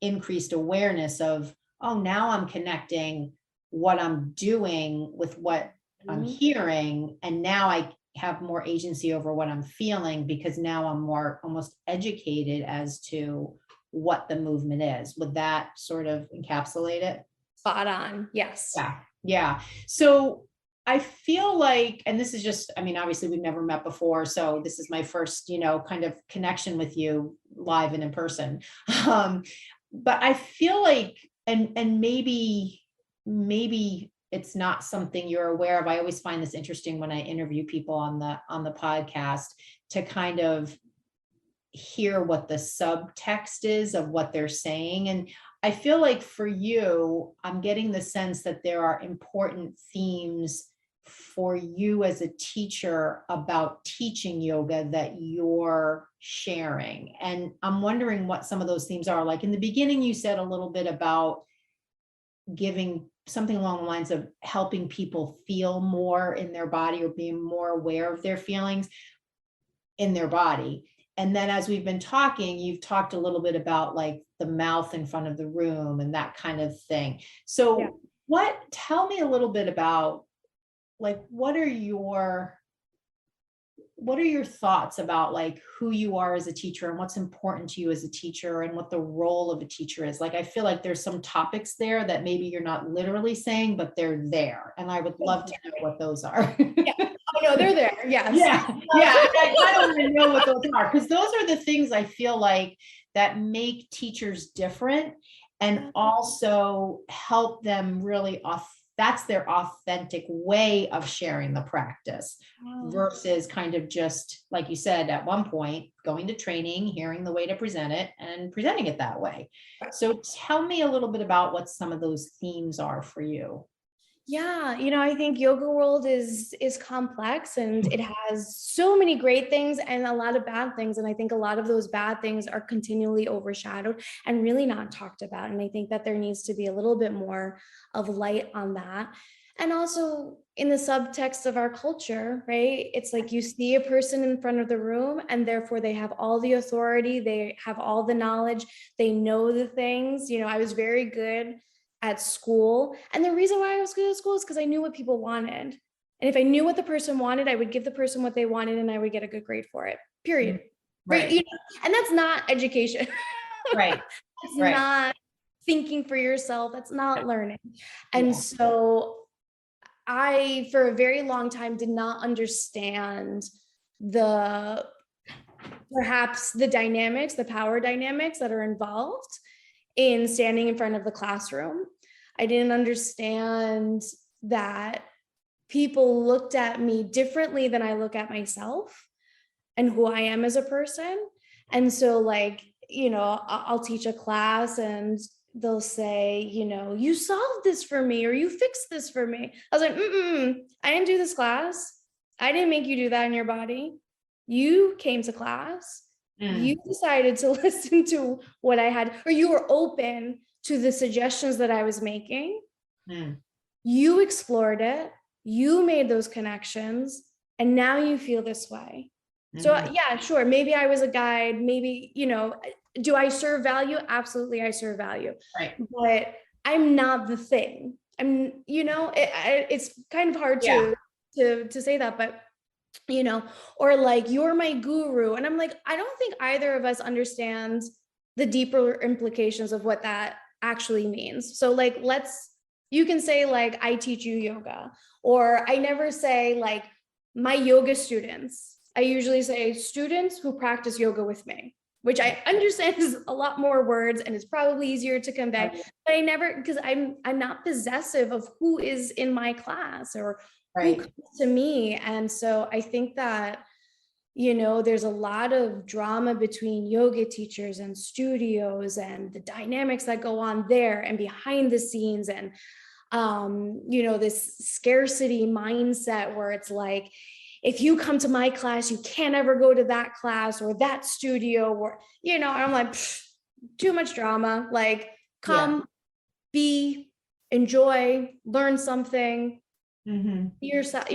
increased awareness of, oh, now I'm connecting what I'm doing with what I'm hearing, and now I have more agency over what I'm feeling, because now I'm more almost educated as to what the movement is. Would that sort of encapsulate it? Spot on. Yes. Yeah. So I feel like, and this is just, I mean, obviously we've never met before, so this is my first, kind of connection with you live and in person. But I feel like, and maybe it's not something you're aware of. I always find this interesting when I interview people on the podcast, to kind of hear what the subtext is of what they're saying. And I feel like for you, I'm getting the sense that there are important themes for you as a teacher about teaching yoga that you're sharing. And I'm wondering what some of those themes are. Like in the beginning, you said a little bit about giving something along the lines of helping people feel more in their body, or being more aware of their feelings in their body. And then as we've been talking, you've talked a little bit about like the mouth in front of the room and that kind of thing. So tell me a little bit about like, what are your thoughts about like who you are as a teacher and what's important to you as a teacher and what the role of a teacher is? Like, I feel like there's some topics there that maybe you're not literally saying, but they're there. And I would love to know what those are. Oh, no, they're there. Yes. Yeah. I don't even know what those are, because those are the things I feel like that make teachers different, and also help them really that's their authentic way of sharing the practice, versus kind of just, like you said, at one point, going to training, hearing the way to present it and presenting it that way. So tell me a little bit about what some of those themes are for you. Yeah, I think yoga world is complex, and it has so many great things and a lot of bad things. And I think a lot of those bad things are continually overshadowed and really not talked about. And I think that there needs to be a little bit more of light on that. And also in the subtext of our culture, right? It's like you see a person in front of the room, and therefore they have all the authority, they have all the knowledge, they know the things. I was very good at school. And the reason why I was good at school is because I knew what people wanted. And if I knew what the person wanted, I would give the person what they wanted, and I would get a good grade for it, period. Right. And that's not education. Right. It's not thinking for yourself. That's not learning. And so I, for a very long time, did not understand perhaps the dynamics, the power dynamics that are involved in standing in front of the classroom. I didn't understand that people looked at me differently than I look at myself and who I am as a person. And so like, I'll teach a class and they'll say, you solved this for me, or you fixed this for me. I was like, I didn't do this class. I didn't make you do that in your body. You came to class. You decided to listen to what I had, or you were open to the suggestions that I was making. Mm. You explored it, you made those connections, and now you feel this way. So yeah, sure, maybe I was a guide, maybe, do I serve value? Absolutely, I serve value. Right. But I'm not the thing. It's kind of hard to say that, but or like, you're my guru. And I'm like, I don't think either of us understands the deeper implications of what that actually means. So like, you can say like, I teach you yoga, or I never say like my yoga students. I usually say students who practice yoga with me, which I understand is a lot more words and it's probably easier to convey, but I never, because I'm not possessive of who is in my class or who comes to me. And so I think that, there's a lot of drama between yoga teachers and studios and the dynamics that go on there and behind the scenes, and this scarcity mindset where it's like, if you come to my class, you can't ever go to that class or that studio, or, and I'm like, too much drama. Like, come, be, enjoy, learn something, be yourself,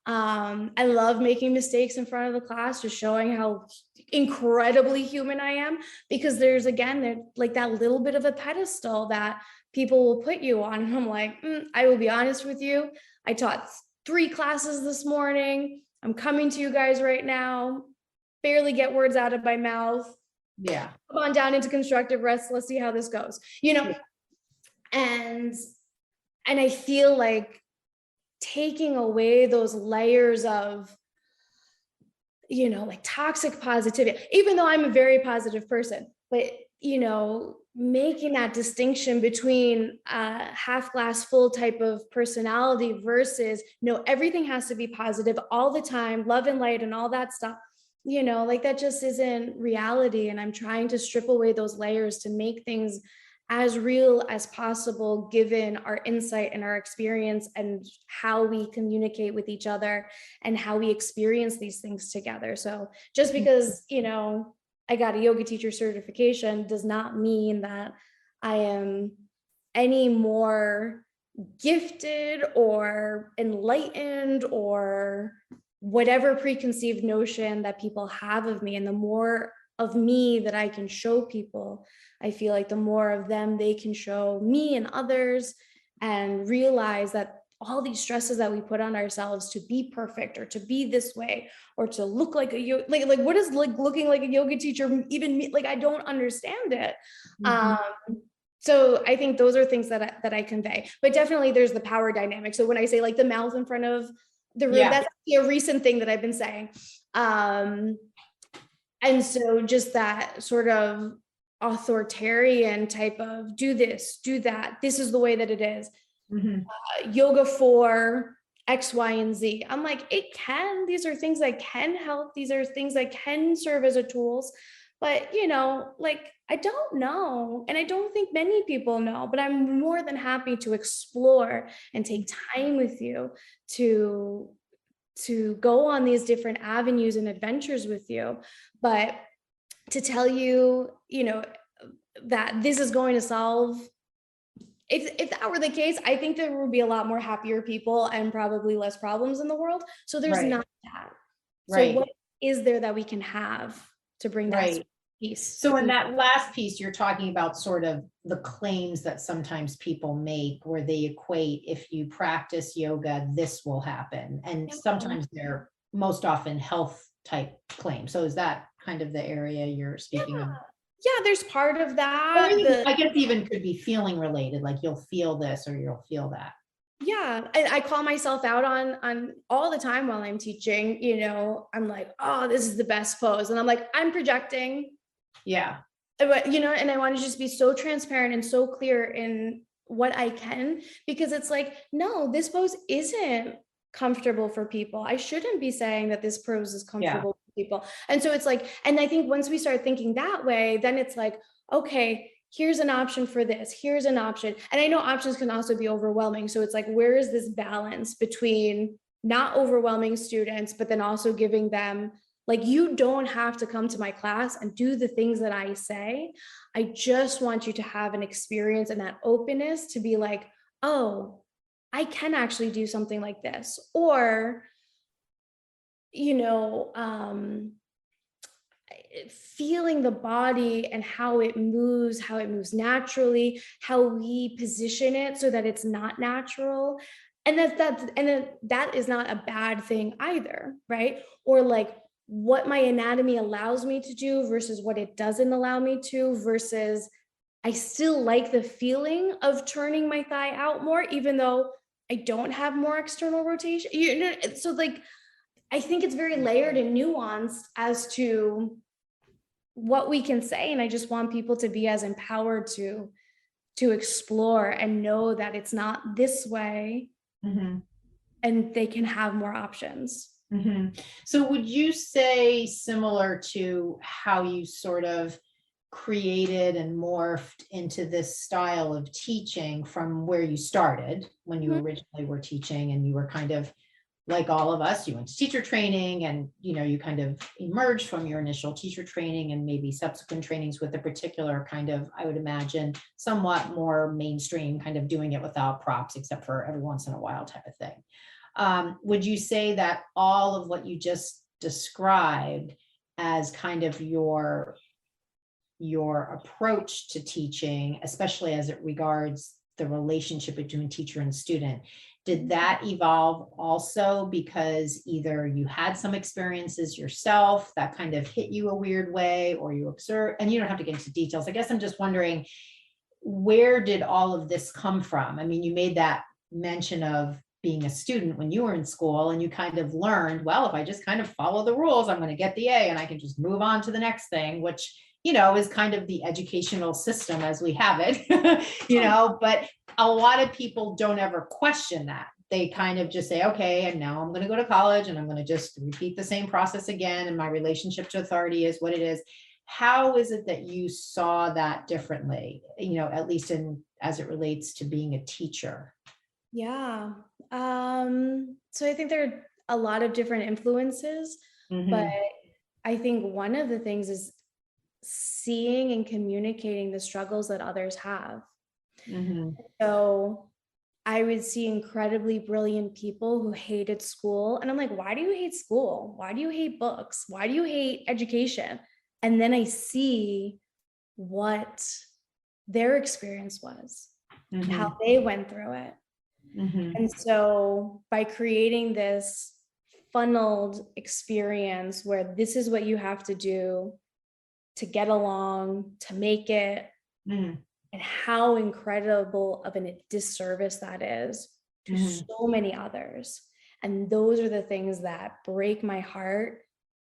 I love making mistakes in front of the class, just showing how incredibly human I am, because there's like that little bit of a pedestal that people will put you on. And I'm like, I will be honest with you. I taught 3 classes this morning. I'm coming to you guys right now, barely get words out of my mouth. Yeah. Come on down into constructive rest. Let's see how this goes, and I feel like taking away those layers of, like toxic positivity, even though I'm a very positive person, but, making that distinction between a half glass full type of personality versus, no, everything has to be positive all the time, love and light and all that stuff, like that just isn't reality. And I'm trying to strip away those layers to make things as real as possible, given our insight and our experience and how we communicate with each other and how we experience these things together. So just because, I got a yoga teacher certification does not mean that I am any more gifted or enlightened or whatever preconceived notion that people have of me. And the more of me that I can show people, I feel like the more of them they can show me and others, and realize that all these stresses that we put on ourselves to be perfect or to be this way or to look like like what is like looking like a yoga teacher even mean? Like, I don't understand it. So I think those are things that I convey, but definitely there's the power dynamic. So when I say like the mouth in front of the room, that's a recent thing that I've been saying. And so just that sort of authoritarian type of do this, do that, this is the way that it is. Yoga for X, Y, and Z. I'm like, these are things that can help. These are things that can serve as a tools, but like, I don't know. And I don't think many people know, but I'm more than happy to explore and take time with you to go on these different avenues and adventures with you. But to tell you, that this is going to solve, if that were the case, I think there would be a lot more happier people and probably less problems in the world. So there's not that. So what is there that we can have to bring that peace? So in that last piece, you're talking about sort of the claims that sometimes people make where they equate, if you practice yoga, this will happen. And sometimes they're most often health type claims. So is that kind of the area you're speaking of? Yeah, there's part of that. I guess even could be feeling related, like you'll feel this or you'll feel that. Yeah, I call myself out on all the time while I'm teaching, I'm like, oh, this is the best pose. And I'm like, I'm projecting. Yeah. But, and I want to just be so transparent and so clear in what I can, because it's like, no, this pose isn't comfortable for people. I shouldn't be saying that this pose is comfortable for people. And so it's like, and I think once we start thinking that way, then it's like, okay, here's an option for this, here's an option. And I know options can also be overwhelming. So it's like, where is this balance between not overwhelming students, but then also giving them Like, you don't have to come to my class and do the things that I say. I just want you to have an experience and that openness to be like, oh, I can actually do something like this. Or, you know, feeling the body and how it moves naturally, how we position it so that it's not natural. And that is not a bad thing either, right? Or like what my anatomy allows me to do versus what it doesn't allow me to, versus I still like the feeling of turning my thigh out more, even though I don't have more external rotation. You know, so like, I think it's very layered and nuanced as to what we can say. And I just want people to be as empowered to explore and know that it's not this way, and they can have more options. So would you say, similar to how you sort of created and morphed into this style of teaching from where you started when you originally were teaching, and you were kind of like all of us, you went to teacher training, and you kind of emerged from your initial teacher training and maybe subsequent trainings with a particular kind of, I would imagine, somewhat more mainstream kind of doing it without props, except for every once in a while type of thing. Would you say that all of what you just described as kind of your approach to teaching, especially as it regards the relationship between teacher and student, did that evolve also because either you had some experiences yourself that kind of hit you a weird way, or you observe, and you don't have to get into details. I guess I'm just wondering, where did all of this come from? I mean, you made that mention of being a student when you were in school, and you kind of learned, well, if I just kind of follow the rules, I'm going to get the A and I can just move on to the next thing, which, is kind of the educational system as we have it, but a lot of people don't ever question that. They kind of just say, okay, and now I'm going to go to college and I'm going to just repeat the same process again. And my relationship to authority is what it is. How is it that you saw that differently, at least as it relates to being a teacher? Yeah. So I think there are a lot of different influences, but I think one of the things is seeing and communicating the struggles that others have. So I would see incredibly brilliant people who hated school. And I'm like, why do you hate school? Why do you hate books? Why do you hate education? And then I see what their experience was, how they went through it. And so by creating this funneled experience where this is what you have to do to get along, to make it, and how incredible of a disservice that is to so many others. And those are the things that break my heart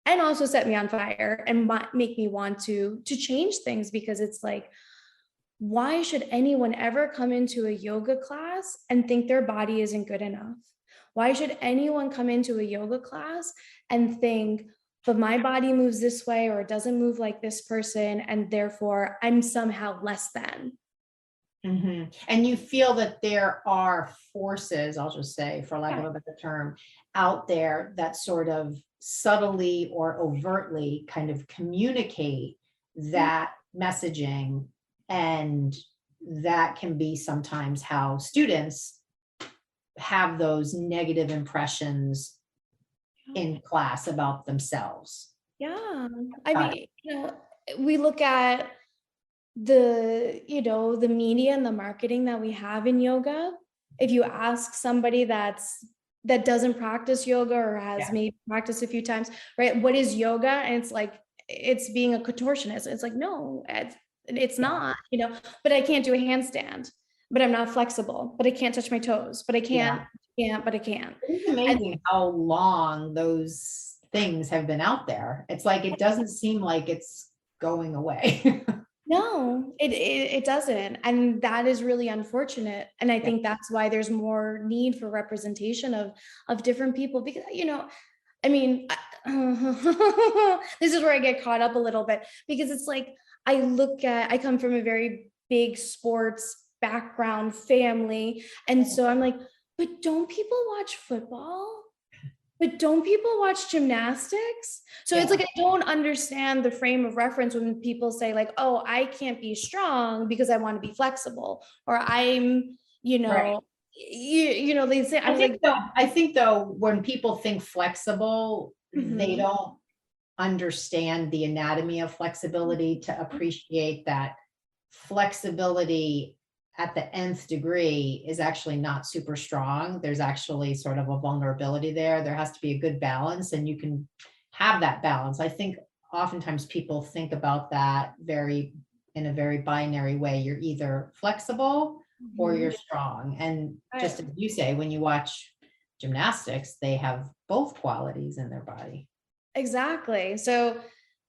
and also set me on fire and make me want to change things, because it's like, why should anyone ever come into a yoga class and think their body isn't good enough? Why should anyone come into a yoga class and think, but my body moves this way, or it doesn't move like this person, and therefore I'm somehow less than? And you feel that there are forces, I'll just say, for lack of a better term, out there that sort of subtly or overtly kind of communicate that messaging, and that can be sometimes how students have those negative impressions in class about themselves. Yeah. I mean, we look at the media and the marketing that we have in yoga. If you ask somebody that doesn't practice yoga or has maybe practiced a few times, right, what is yoga? And it's like, it's being a contortionist. It's like, no, it's not, but I can't do a handstand, but I'm not flexible, but I can't touch my toes, but I can't, but I can. It's amazing how long those things have been out there. It's like, it doesn't seem like it's going away. No, it doesn't. And that is really unfortunate. And I think that's why there's more need for representation of different people, because, I mean, this is where I get caught up a little bit, because it's like, I come from a very big sports background family. And so I'm like, but don't people watch football? But don't people watch gymnastics? So it's Yeah. like, I don't understand the frame of reference when people say like, oh, I can't be strong because I want to be flexible, or I'm, Right. they say, I'm like, I think though, when people think flexible, they mhm, don't understand the anatomy of flexibility to appreciate that flexibility at the nth degree is actually not super strong. There's actually sort of a vulnerability there. There has to be a good balance, and you can have that balance. I think oftentimes people think about that in a very binary way. You're either flexible or mhm. you're strong. And Right. just as you say, when you watch gymnastics, they have both qualities in their body. Exactly. So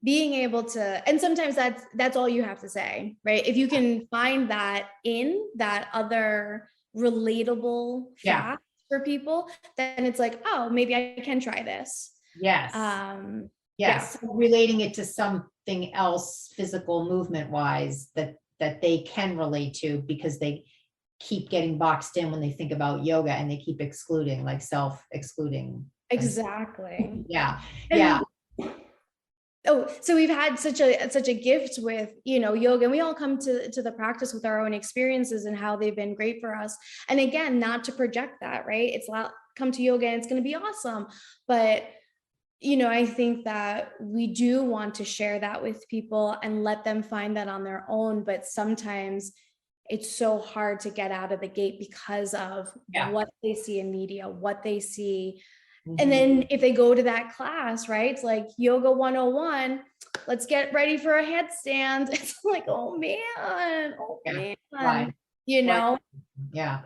being able to, and sometimes that's all you have to say, right? If you can find that in that other relatable Yeah. fact for people, then it's like, oh, maybe I can try this. Yes. Um, yeah, Yes, relating it to something else physical movement wise that they can relate to, because they keep getting boxed in when they think about yoga, and they keep excluding, like self-excluding. exactly. Yeah, yeah, And oh, so we've had such a gift with, yoga, and we all come to the practice with our own experiences and how they've been great for us. And again, not to project that, right? It's come to yoga and it's going to be awesome. But I think that we do want to share that with people and let them find that on their own. But sometimes it's so hard to get out of the gate because of yeah. what they see in media, what they see. And Mhm. then if they go to that class, right, it's like yoga 101, let's get ready for a headstand. It's like, oh Yeah, man, right, right, yeah.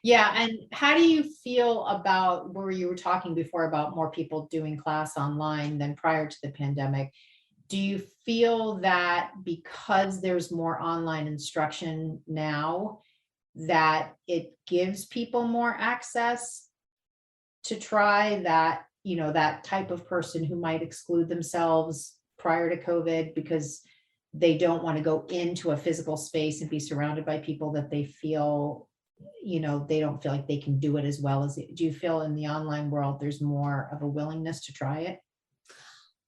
Yeah, and how do you feel about where you were talking before about more people doing class online than prior to the pandemic? Do you feel that because there's more online instruction now, that it gives people more access to try that, that type of person who might exclude themselves prior to COVID because they don't want to go into a physical space and be surrounded by people that they feel, they don't feel like they can do it as well as do you feel in the online world there's more of a willingness to try it?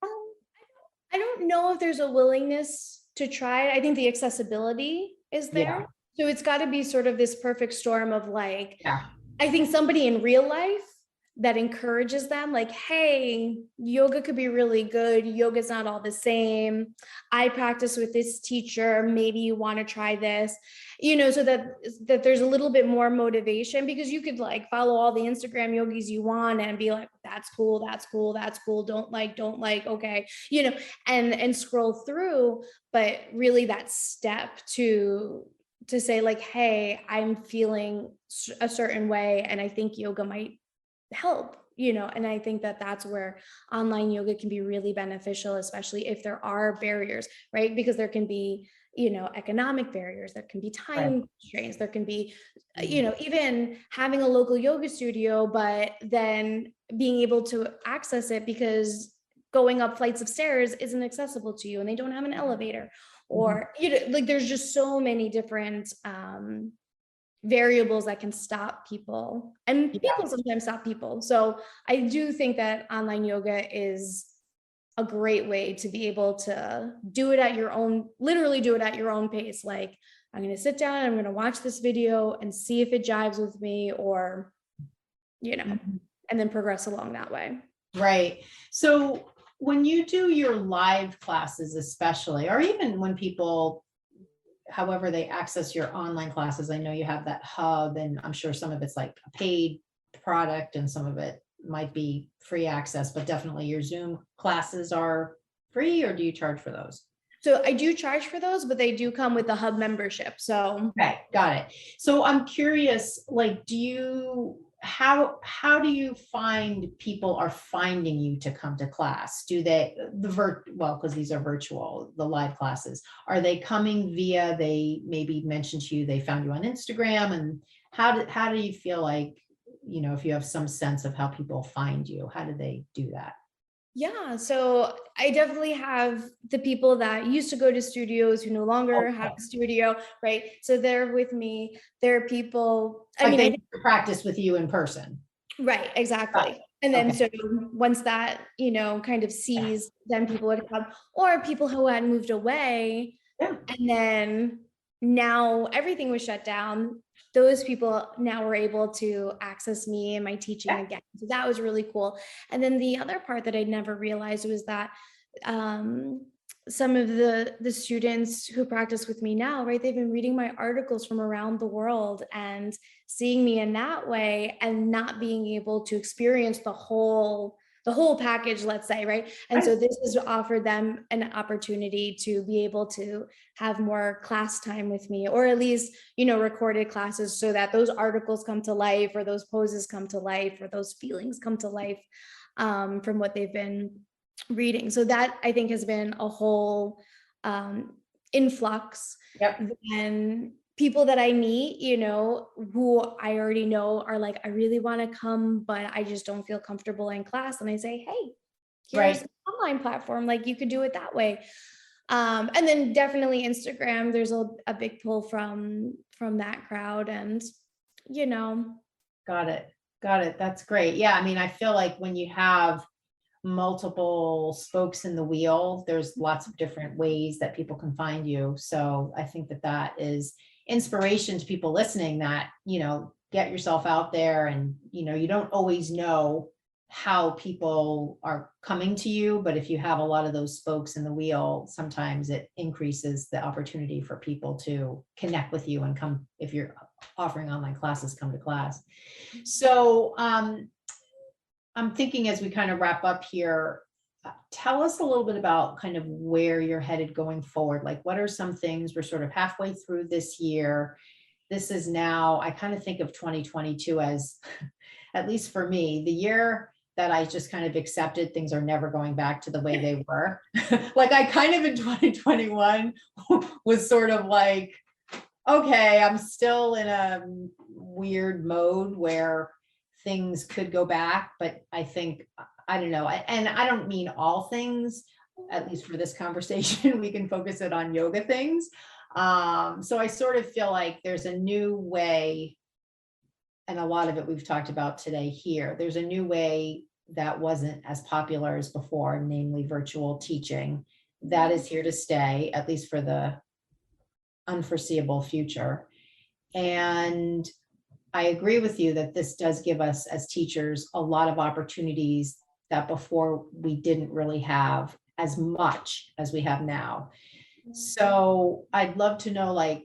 Um, I don't know if there's a willingness to try it. I think the accessibility is Yeah, there. So it's got to be sort of this perfect storm of like, yeah, I think somebody in real life that encourages them, like, hey, yoga could be really good. Yoga's not all the same. I practice with this teacher. Maybe you want to try this, so that there's a little bit more motivation, because you could like follow all the Instagram yogis you want and be like, that's cool, that's cool, that's cool. Don't like, okay, and scroll through. But really that step to say like, hey, I'm feeling a certain way and I think yoga might help, and I think that that's where online yoga can be really beneficial, especially if there are barriers, right? Because there can be, economic barriers, there can be right. time constraints, there can be, Mhm. even having a local yoga studio, but then being able to access it because going up flights of stairs isn't accessible to you and they don't have an elevator, Mhm. or like there's just so many different variables that can stop people, and Yeah, people sometimes stop people. So I do think that online yoga is a great way to be able to do it at your own, literally do it at your own pace. Like, I'm going to sit down, I'm going to watch this video and see if it jives with me, or, mhm. and then progress along that way. Right. So when you do your live classes, especially, or even when people, however they access your online classes, I know you have that hub, and I'm sure some of it's like a paid product and some of it might be free access, but definitely your Zoom classes are free, or do you charge for those? So I do charge for those, but they do come with the hub membership. So Okay, got it. So I'm curious, like, how do you find people are finding you to come to class? Do they well, because these are virtual, the live classes, are they coming via, they maybe mentioned to you they found you on Instagram, and how do you feel like, if you have some sense of how people find you, how do they do that? yeah, so I definitely have the people that used to go to studios who no longer have Okay. a studio, right? So they're with me. There are people, I Like mean, they practice with you in person. right, Got exactly. it. And then Okay. so once that, kind of ceased, then people would come, or people who had moved away. Yeah. And then now everything was shut down. Those people now were able to access me and my teaching Yeah. again. So that was really cool. And then the other part that I'd never realized was that some of the students who practice with me now, right, they've been reading my articles from around the world and seeing me in that way, and not being able to experience the whole package, let's say, right? And so this has offered them an opportunity to be able to have more class time with me, or at least, recorded classes, so that those articles come to life, or those poses come to life, or those feelings come to life from what they've been reading. So that, I think, has been a whole influx. Yep. And people that I meet, who I already know are like, I really want to come, but I just don't feel comfortable in class. And I say, hey, here's an online platform, like you could do it that way. And then definitely Instagram, there's a big pull from that crowd, and Got it. That's great. Yeah. I mean, I feel like when you have multiple spokes in the wheel, there's lots of different ways that people can find you. So I think that is inspiration to people listening, that, get yourself out there, and, you don't always know how people are coming to you, but if you have a lot of those spokes in the wheel, sometimes it increases the opportunity for people to connect with you and come. If you're offering online classes, come to class. So I'm thinking, as we kind of wrap up here, tell us a little bit about kind of where you're headed going forward. Like, what are some things? We're sort of halfway through this year. This is now, I kind of think of 2022 as, at least for me, the year that I just kind of accepted things are never going back to the way they were. Like, I kind of in 2021 was sort of like, okay, I'm still in a weird mode where things could go back, but I think, I don't know. And I don't mean all things, at least for this conversation, we can focus it on yoga things. So I sort of feel like there's a new way, and a lot of it we've talked about today here. There's a new way that wasn't as popular as before, namely virtual teaching. That is here to stay, at least for the unforeseeable future. And I agree with you that this does give us as teachers a lot of opportunities that before we didn't really have as much as we have now. So I'd love to know, like,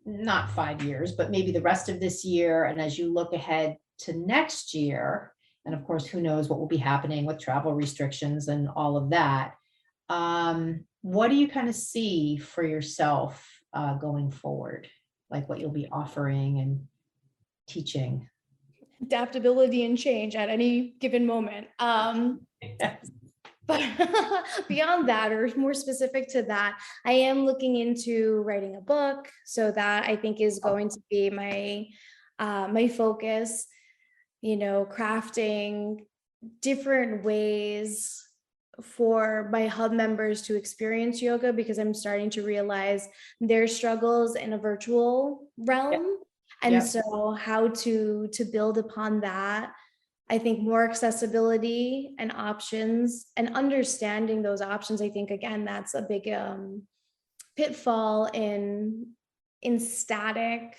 not 5 years, but maybe the rest of this year. And as you look ahead to next year, and of course, who knows what will be happening with travel restrictions and all of that. What do you kind of see for yourself going forward? Like what you'll be offering and teaching? Adaptability and change at any given moment. But beyond that, or more specific to that, I am looking into writing a book. So that, I think, is going to be my focus, crafting different ways for my hub members to experience yoga, because I'm starting to realize their struggles in a virtual realm. And so how to build upon that. I think more accessibility and options, and understanding those options. I think, again, that's a big pitfall in static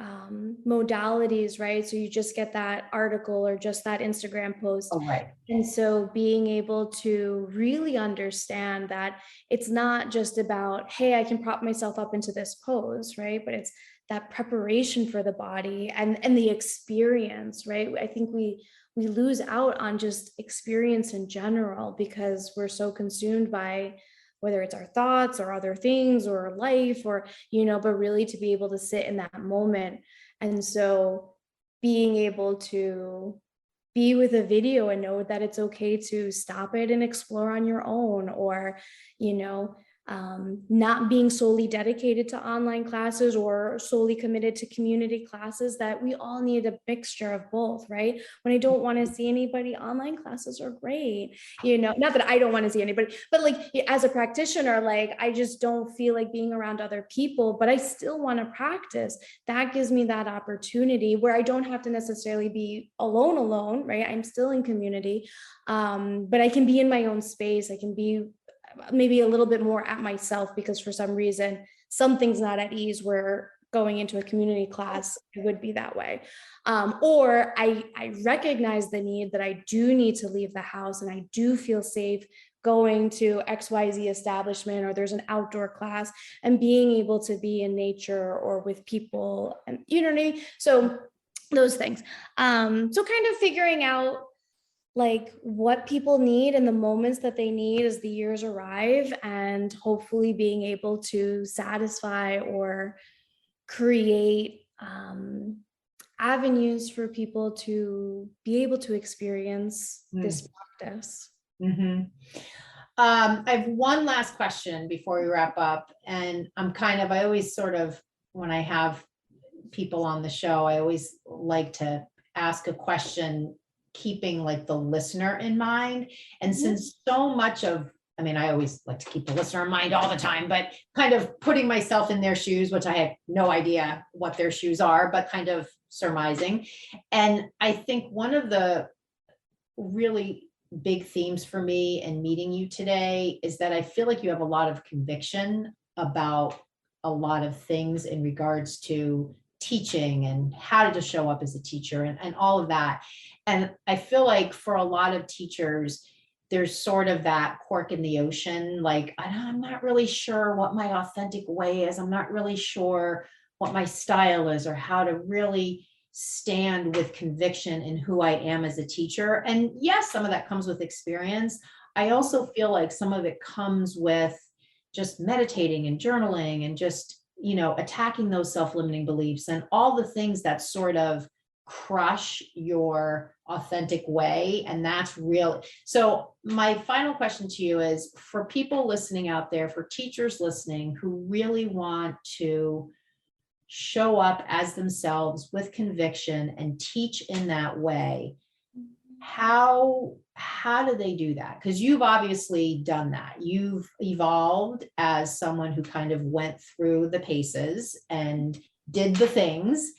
modalities, right? So you just get that article or just that Instagram post. Oh, right. And so being able to really understand that it's not just about, hey, I can prop myself up into this pose, right? But it's that preparation for the body and the experience, right? I think we lose out on just experience in general, because we're so consumed by whether it's our thoughts or other things or life, or, but really to be able to sit in that moment. And so being able to be with a video and know that it's okay to stop it and explore on your own, or, not being solely dedicated to online classes or solely committed to community classes, that we all need a mixture of both, right? When I don't want to see anybody, online classes are great. Not that I don't want to see anybody, but like as a practitioner, like I just don't feel like being around other people, but I still want to practice. That gives me that opportunity where I don't have to necessarily be alone, right? I'm still in community, but I can be in my own space. I can be maybe a little bit more at myself because for some reason, something's not at ease where going into a community class, it would be that way. Or I recognize the need that I do need to leave the house and I do feel safe going to XYZ establishment, or there's an outdoor class, and being able to be in nature or with people, and you know what I mean? So those things. So kind of figuring out like what people need and the moments that they need as the years arrive, and hopefully being able to satisfy or create avenues for people to be able to experience this practice. I have one last question before we wrap up, and I always sort of, when I have people on the show, I always like to ask a question keeping like the listener in mind. And since so much of, I always like to keep the listener in mind all the time, but kind of putting myself in their shoes, which I have no idea what their shoes are, but kind of surmising. And I think one of the really big themes for me in meeting you today is that I feel like you have a lot of conviction about a lot of things in regards to teaching and how to show up as a teacher and all of that. And I feel like for a lot of teachers, there's sort of that cork in the ocean. Like, I'm not really sure what my authentic way is. I'm not really sure what my style is, or how to really stand with conviction in who I am as a teacher. And yes, some of that comes with experience. I also feel like some of it comes with just meditating and journaling and just, attacking those self-limiting beliefs and all the things that sort of crush your authentic way. And that's real. So my final question to you is, for people listening out there, for teachers listening who really want to show up as themselves with conviction and teach in that way, how do they do that? Because you've obviously done that. You've evolved as someone who kind of went through the paces and did the things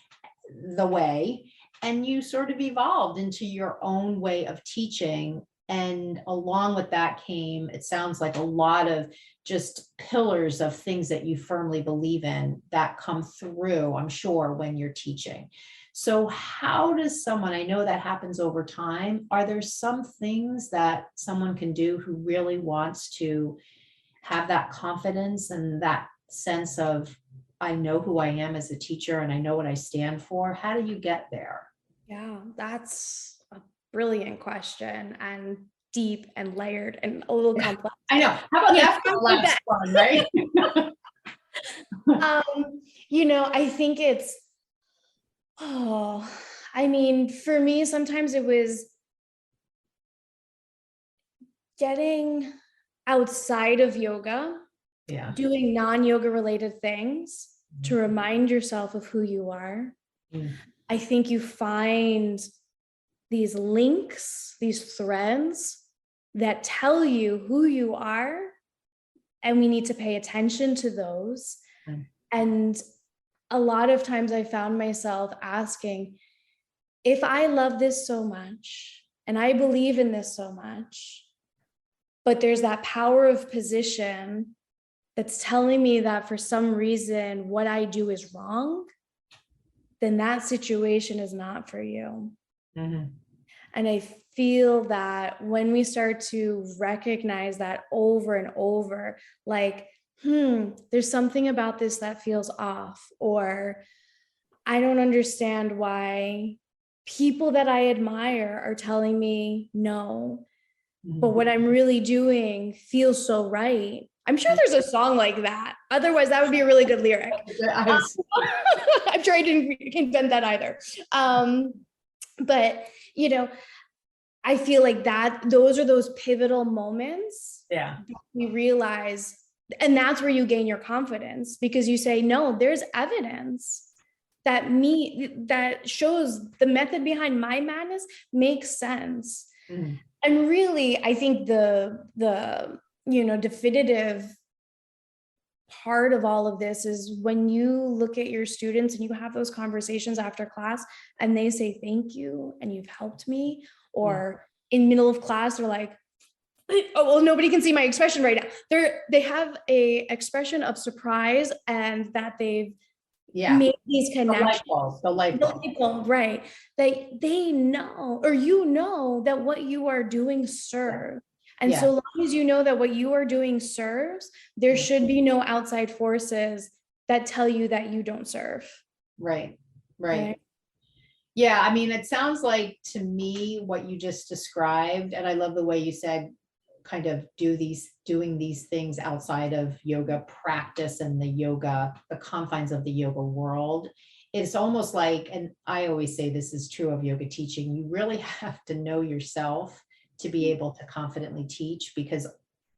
the way, and you sort of evolved into your own way of teaching. And along with that came, it sounds like, a lot of just pillars of things that you firmly believe in that come through, I'm sure, when you're teaching. So how does someone, I know that happens over time, are there some things that someone can do who really wants to have that confidence and that sense of, I know who I am as a teacher and I know what I stand for? How do you get there? Yeah, that's a brilliant question, and deep and layered and a little complex. I know. How about that for the last one, right? I think it's, for me, sometimes it was getting outside of yoga, doing non-yoga related things to remind yourself of who you are. I think you find these links, these threads that tell you who you are, and we need to pay attention to those. And a lot of times I found myself asking, if I love this so much and I believe in this so much, but there's that power of position that's telling me that for some reason what I do is wrong, then that situation is not for you. And I feel that when we start to recognize that over and over, like, there's something about this that feels off, or I don't understand why people that I admire are telling me no, but what I'm really doing feels so right. I'm sure there's a song like that. Otherwise, that would be a really good lyric. I'm sure I didn't invent that either. But, I feel like that those are those pivotal moments. Yeah. We realize And that's where you gain your confidence, because you say, no, there's evidence that shows the method behind my madness makes sense. Mhm. And really, I think the definitive part of all of this is when you look at your students and you have those conversations after class and they say, thank you, and you've helped me, or in middle of class, they're like, oh, well, nobody can see my expression right now. They have a expression of surprise, and that they've made these connections. The light bulb. Right. They know, or that what you are doing serves. And so long as you know that what you are doing serves, there should be no outside forces that tell you that you don't serve. Right. Yeah, I mean, it sounds like to me what you just described, and I love the way you said kind of doing these things outside of yoga practice and the confines of the yoga world. It's almost like, and I always say this is true of yoga teaching, you really have to know yourself to be able to confidently teach, because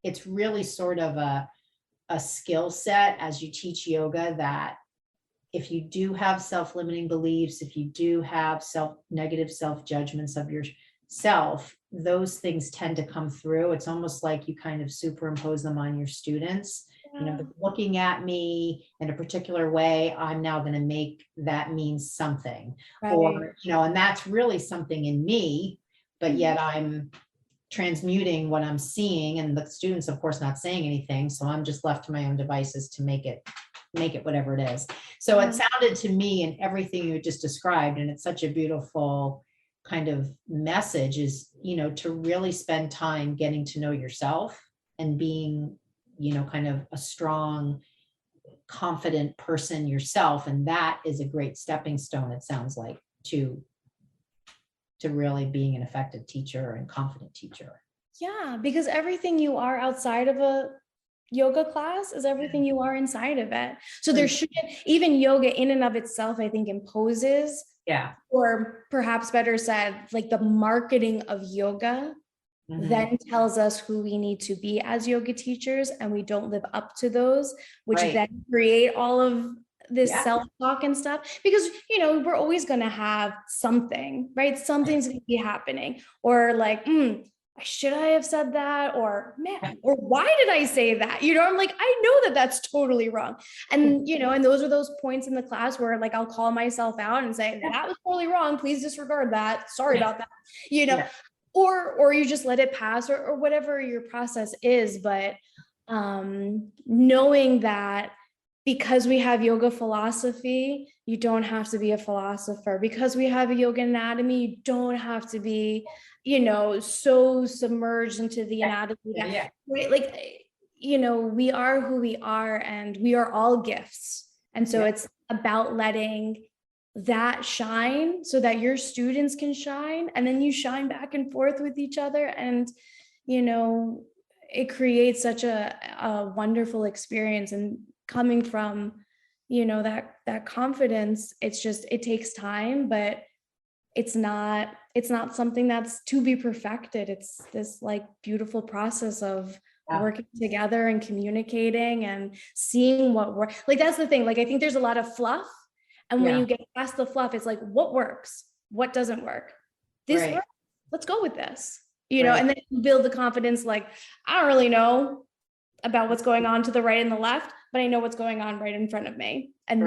it's really sort of a skill set as you teach yoga, that if you do have self-limiting beliefs, if you do have negative self-judgments of yourself, those things tend to come through. It's almost like you kind of superimpose them on your students. They're looking at me in a particular way, I'm now going to make that mean something. Right. Or, and that's really something in me, but yet I'm transmuting what I'm seeing, and the students, of course, not saying anything. So I'm just left to my own devices to make it whatever it is. So it sounded to me, and everything you just described, and it's such a beautiful kind of message, is, to really spend time getting to know yourself and being, kind of a strong, confident person yourself. And that is a great stepping stone, it sounds like, to really being an effective teacher and confident teacher. Yeah, because everything you are outside of a yoga class is everything you are inside of it. So there shouldn't, even yoga in and of itself, I think, imposes, or perhaps better said, like the marketing of yoga then tells us who we need to be as yoga teachers, and we don't live up to those, which then create all of this self-talk and stuff, because we're always going to have something, right? Something's going to be happening, or like, should I have said that, or man, or why did I say that? I'm like, I know that that's totally wrong. And and those are those points in the class where, like, I'll call myself out and say, that was totally wrong, please disregard that, sorry about that, or you just let it pass, or whatever your process is. But knowing that because we have yoga philosophy, you don't have to be a philosopher. Because we have a yoga anatomy, you don't have to be, so submerged into the anatomy. Like, we are who we are, and we are all gifts. And so it's about letting that shine so that your students can shine, and then you shine back and forth with each other. And, it creates such a wonderful experience. And coming from, that confidence, it takes time, but it's not something that's to be perfected. It's this like beautiful process of working together and communicating and seeing what works. Like, that's the thing. Like, I think there's a lot of fluff. And when you get past the fluff, it's like, what works? What doesn't work? This works. Let's go with this, and then you build the confidence. Like, I don't really know about what's going on to the right and the left, but I know what's going on right in front of me. And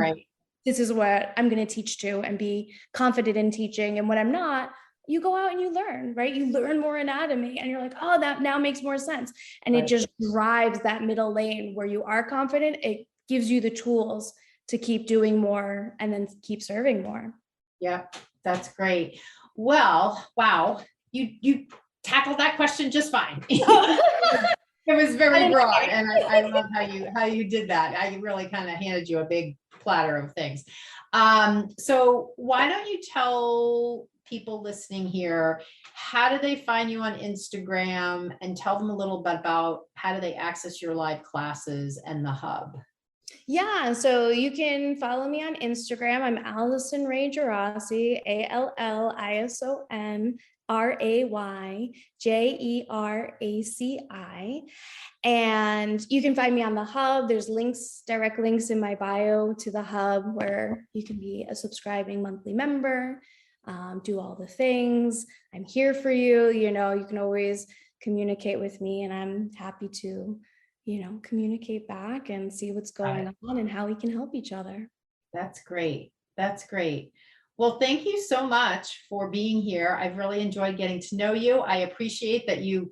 this is what I'm going to teach to and be confident in teaching. And when I'm not, you go out and you learn, right? You learn more anatomy, and you're like, oh, that now makes more sense. And it just drives that middle lane where you are confident. It gives you the tools to keep doing more and then keep serving more. Yeah, that's great. Well, wow, you tackled that question just fine. It was very broad, and I love how you did that. I really kind of handed you a big platter of things. So why don't you tell people listening here, how do they find you on Instagram, and tell them a little bit about how do they access your live classes and the hub? Yeah, so you can follow me on Instagram. I'm Allison Ray Jeraci, ALLISON RayJeraci. And you can find me on the hub. There's links, direct links in my bio to the hub where you can be a subscribing monthly member, do all the things. I'm here for you. You know, you can always communicate with me, and I'm happy to, communicate back and see what's going on and how we can help each other. That's great. That's great. Well, thank you so much for being here. I've really enjoyed getting to know you. I appreciate that you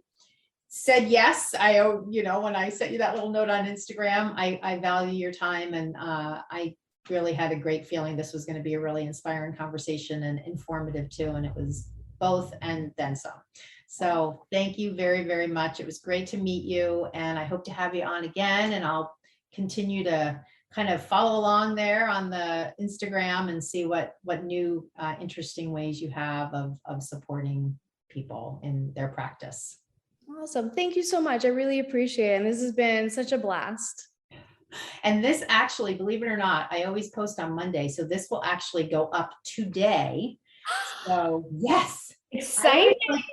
said yes. When I sent you that little note on Instagram, I value your time, and I really had a great feeling this was going to be a really inspiring conversation and informative too. And it was both and then some. So thank you very, very much. It was great to meet you, and I hope to have you on again, and I'll continue to kind of follow along there on the Instagram and see what new interesting ways you have of supporting people in their practice. Awesome. Thank you so much. I really appreciate it. And this has been such a blast. And this actually, believe it or not, I always post on Monday. So this will actually go up today. So yes. Exciting. Like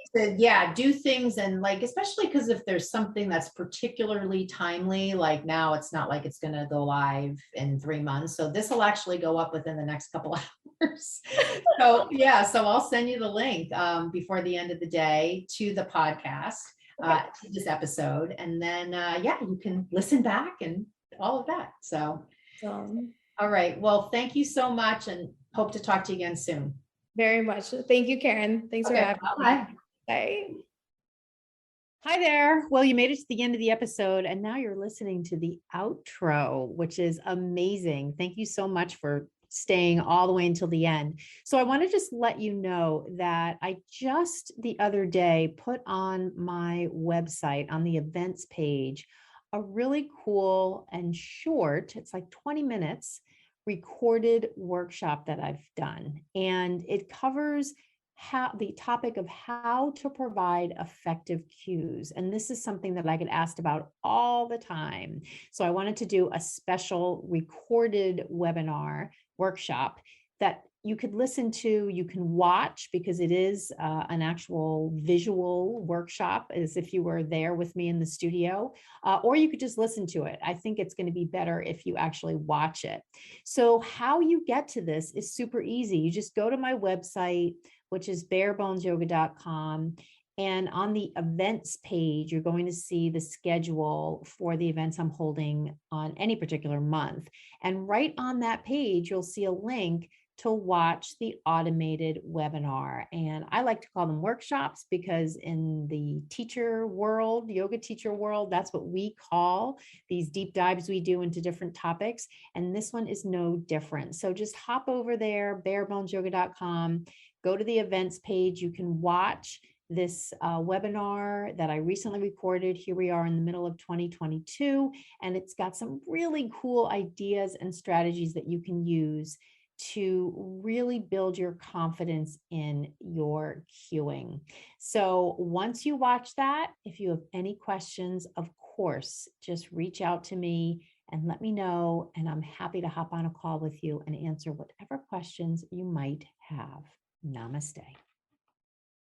do things, and like, especially because if there's something that's particularly timely, like now it's not like it's going to go live in 3 months. So this will actually go up within the next couple of hours. So I'll send you the link before the end of the day to the podcast, to this episode. And then, you can listen back and all of that. So, all right. Well, thank you so much, and hope to talk to you again soon. Very much. Thank you, Karen. Thanks for having me. Bye. Hi there. Well, you made it to the end of the episode, and now you're listening to the outro, which is amazing. Thank you so much for staying all the way until the end. So I want to just let you know that I just the other day put on my website, on the events page, a really cool and short, it's like 20 minutes, recorded workshop that I've done. And it covers the topic of how to provide effective cues. And this is something that I get asked about all the time. So I wanted to do a special recorded webinar workshop that you could listen to, you can watch, because it is an actual visual workshop, as if you were there with me in the studio, or you could just listen to it. I think it's going to be better if you actually watch it. So how you get to this is super easy. You just go to my website, which is barebonesyoga.com. And on the events page, you're going to see the schedule for the events I'm holding on any particular month. And right on that page, you'll see a link to watch the automated webinar. And I like to call them workshops, because in the teacher world, yoga teacher world, that's what we call these deep dives we do into different topics. And this one is no different. So just hop over there, barebonesyoga.com, go to the events page. You can watch this webinar that I recently recorded. Here we are in the middle of 2022, and it's got some really cool ideas and strategies that you can use to really build your confidence in your cueing. So once you watch that, if you have any questions, of course, just reach out to me and let me know, and I'm happy to hop on a call with you and answer whatever questions you might have. Namaste.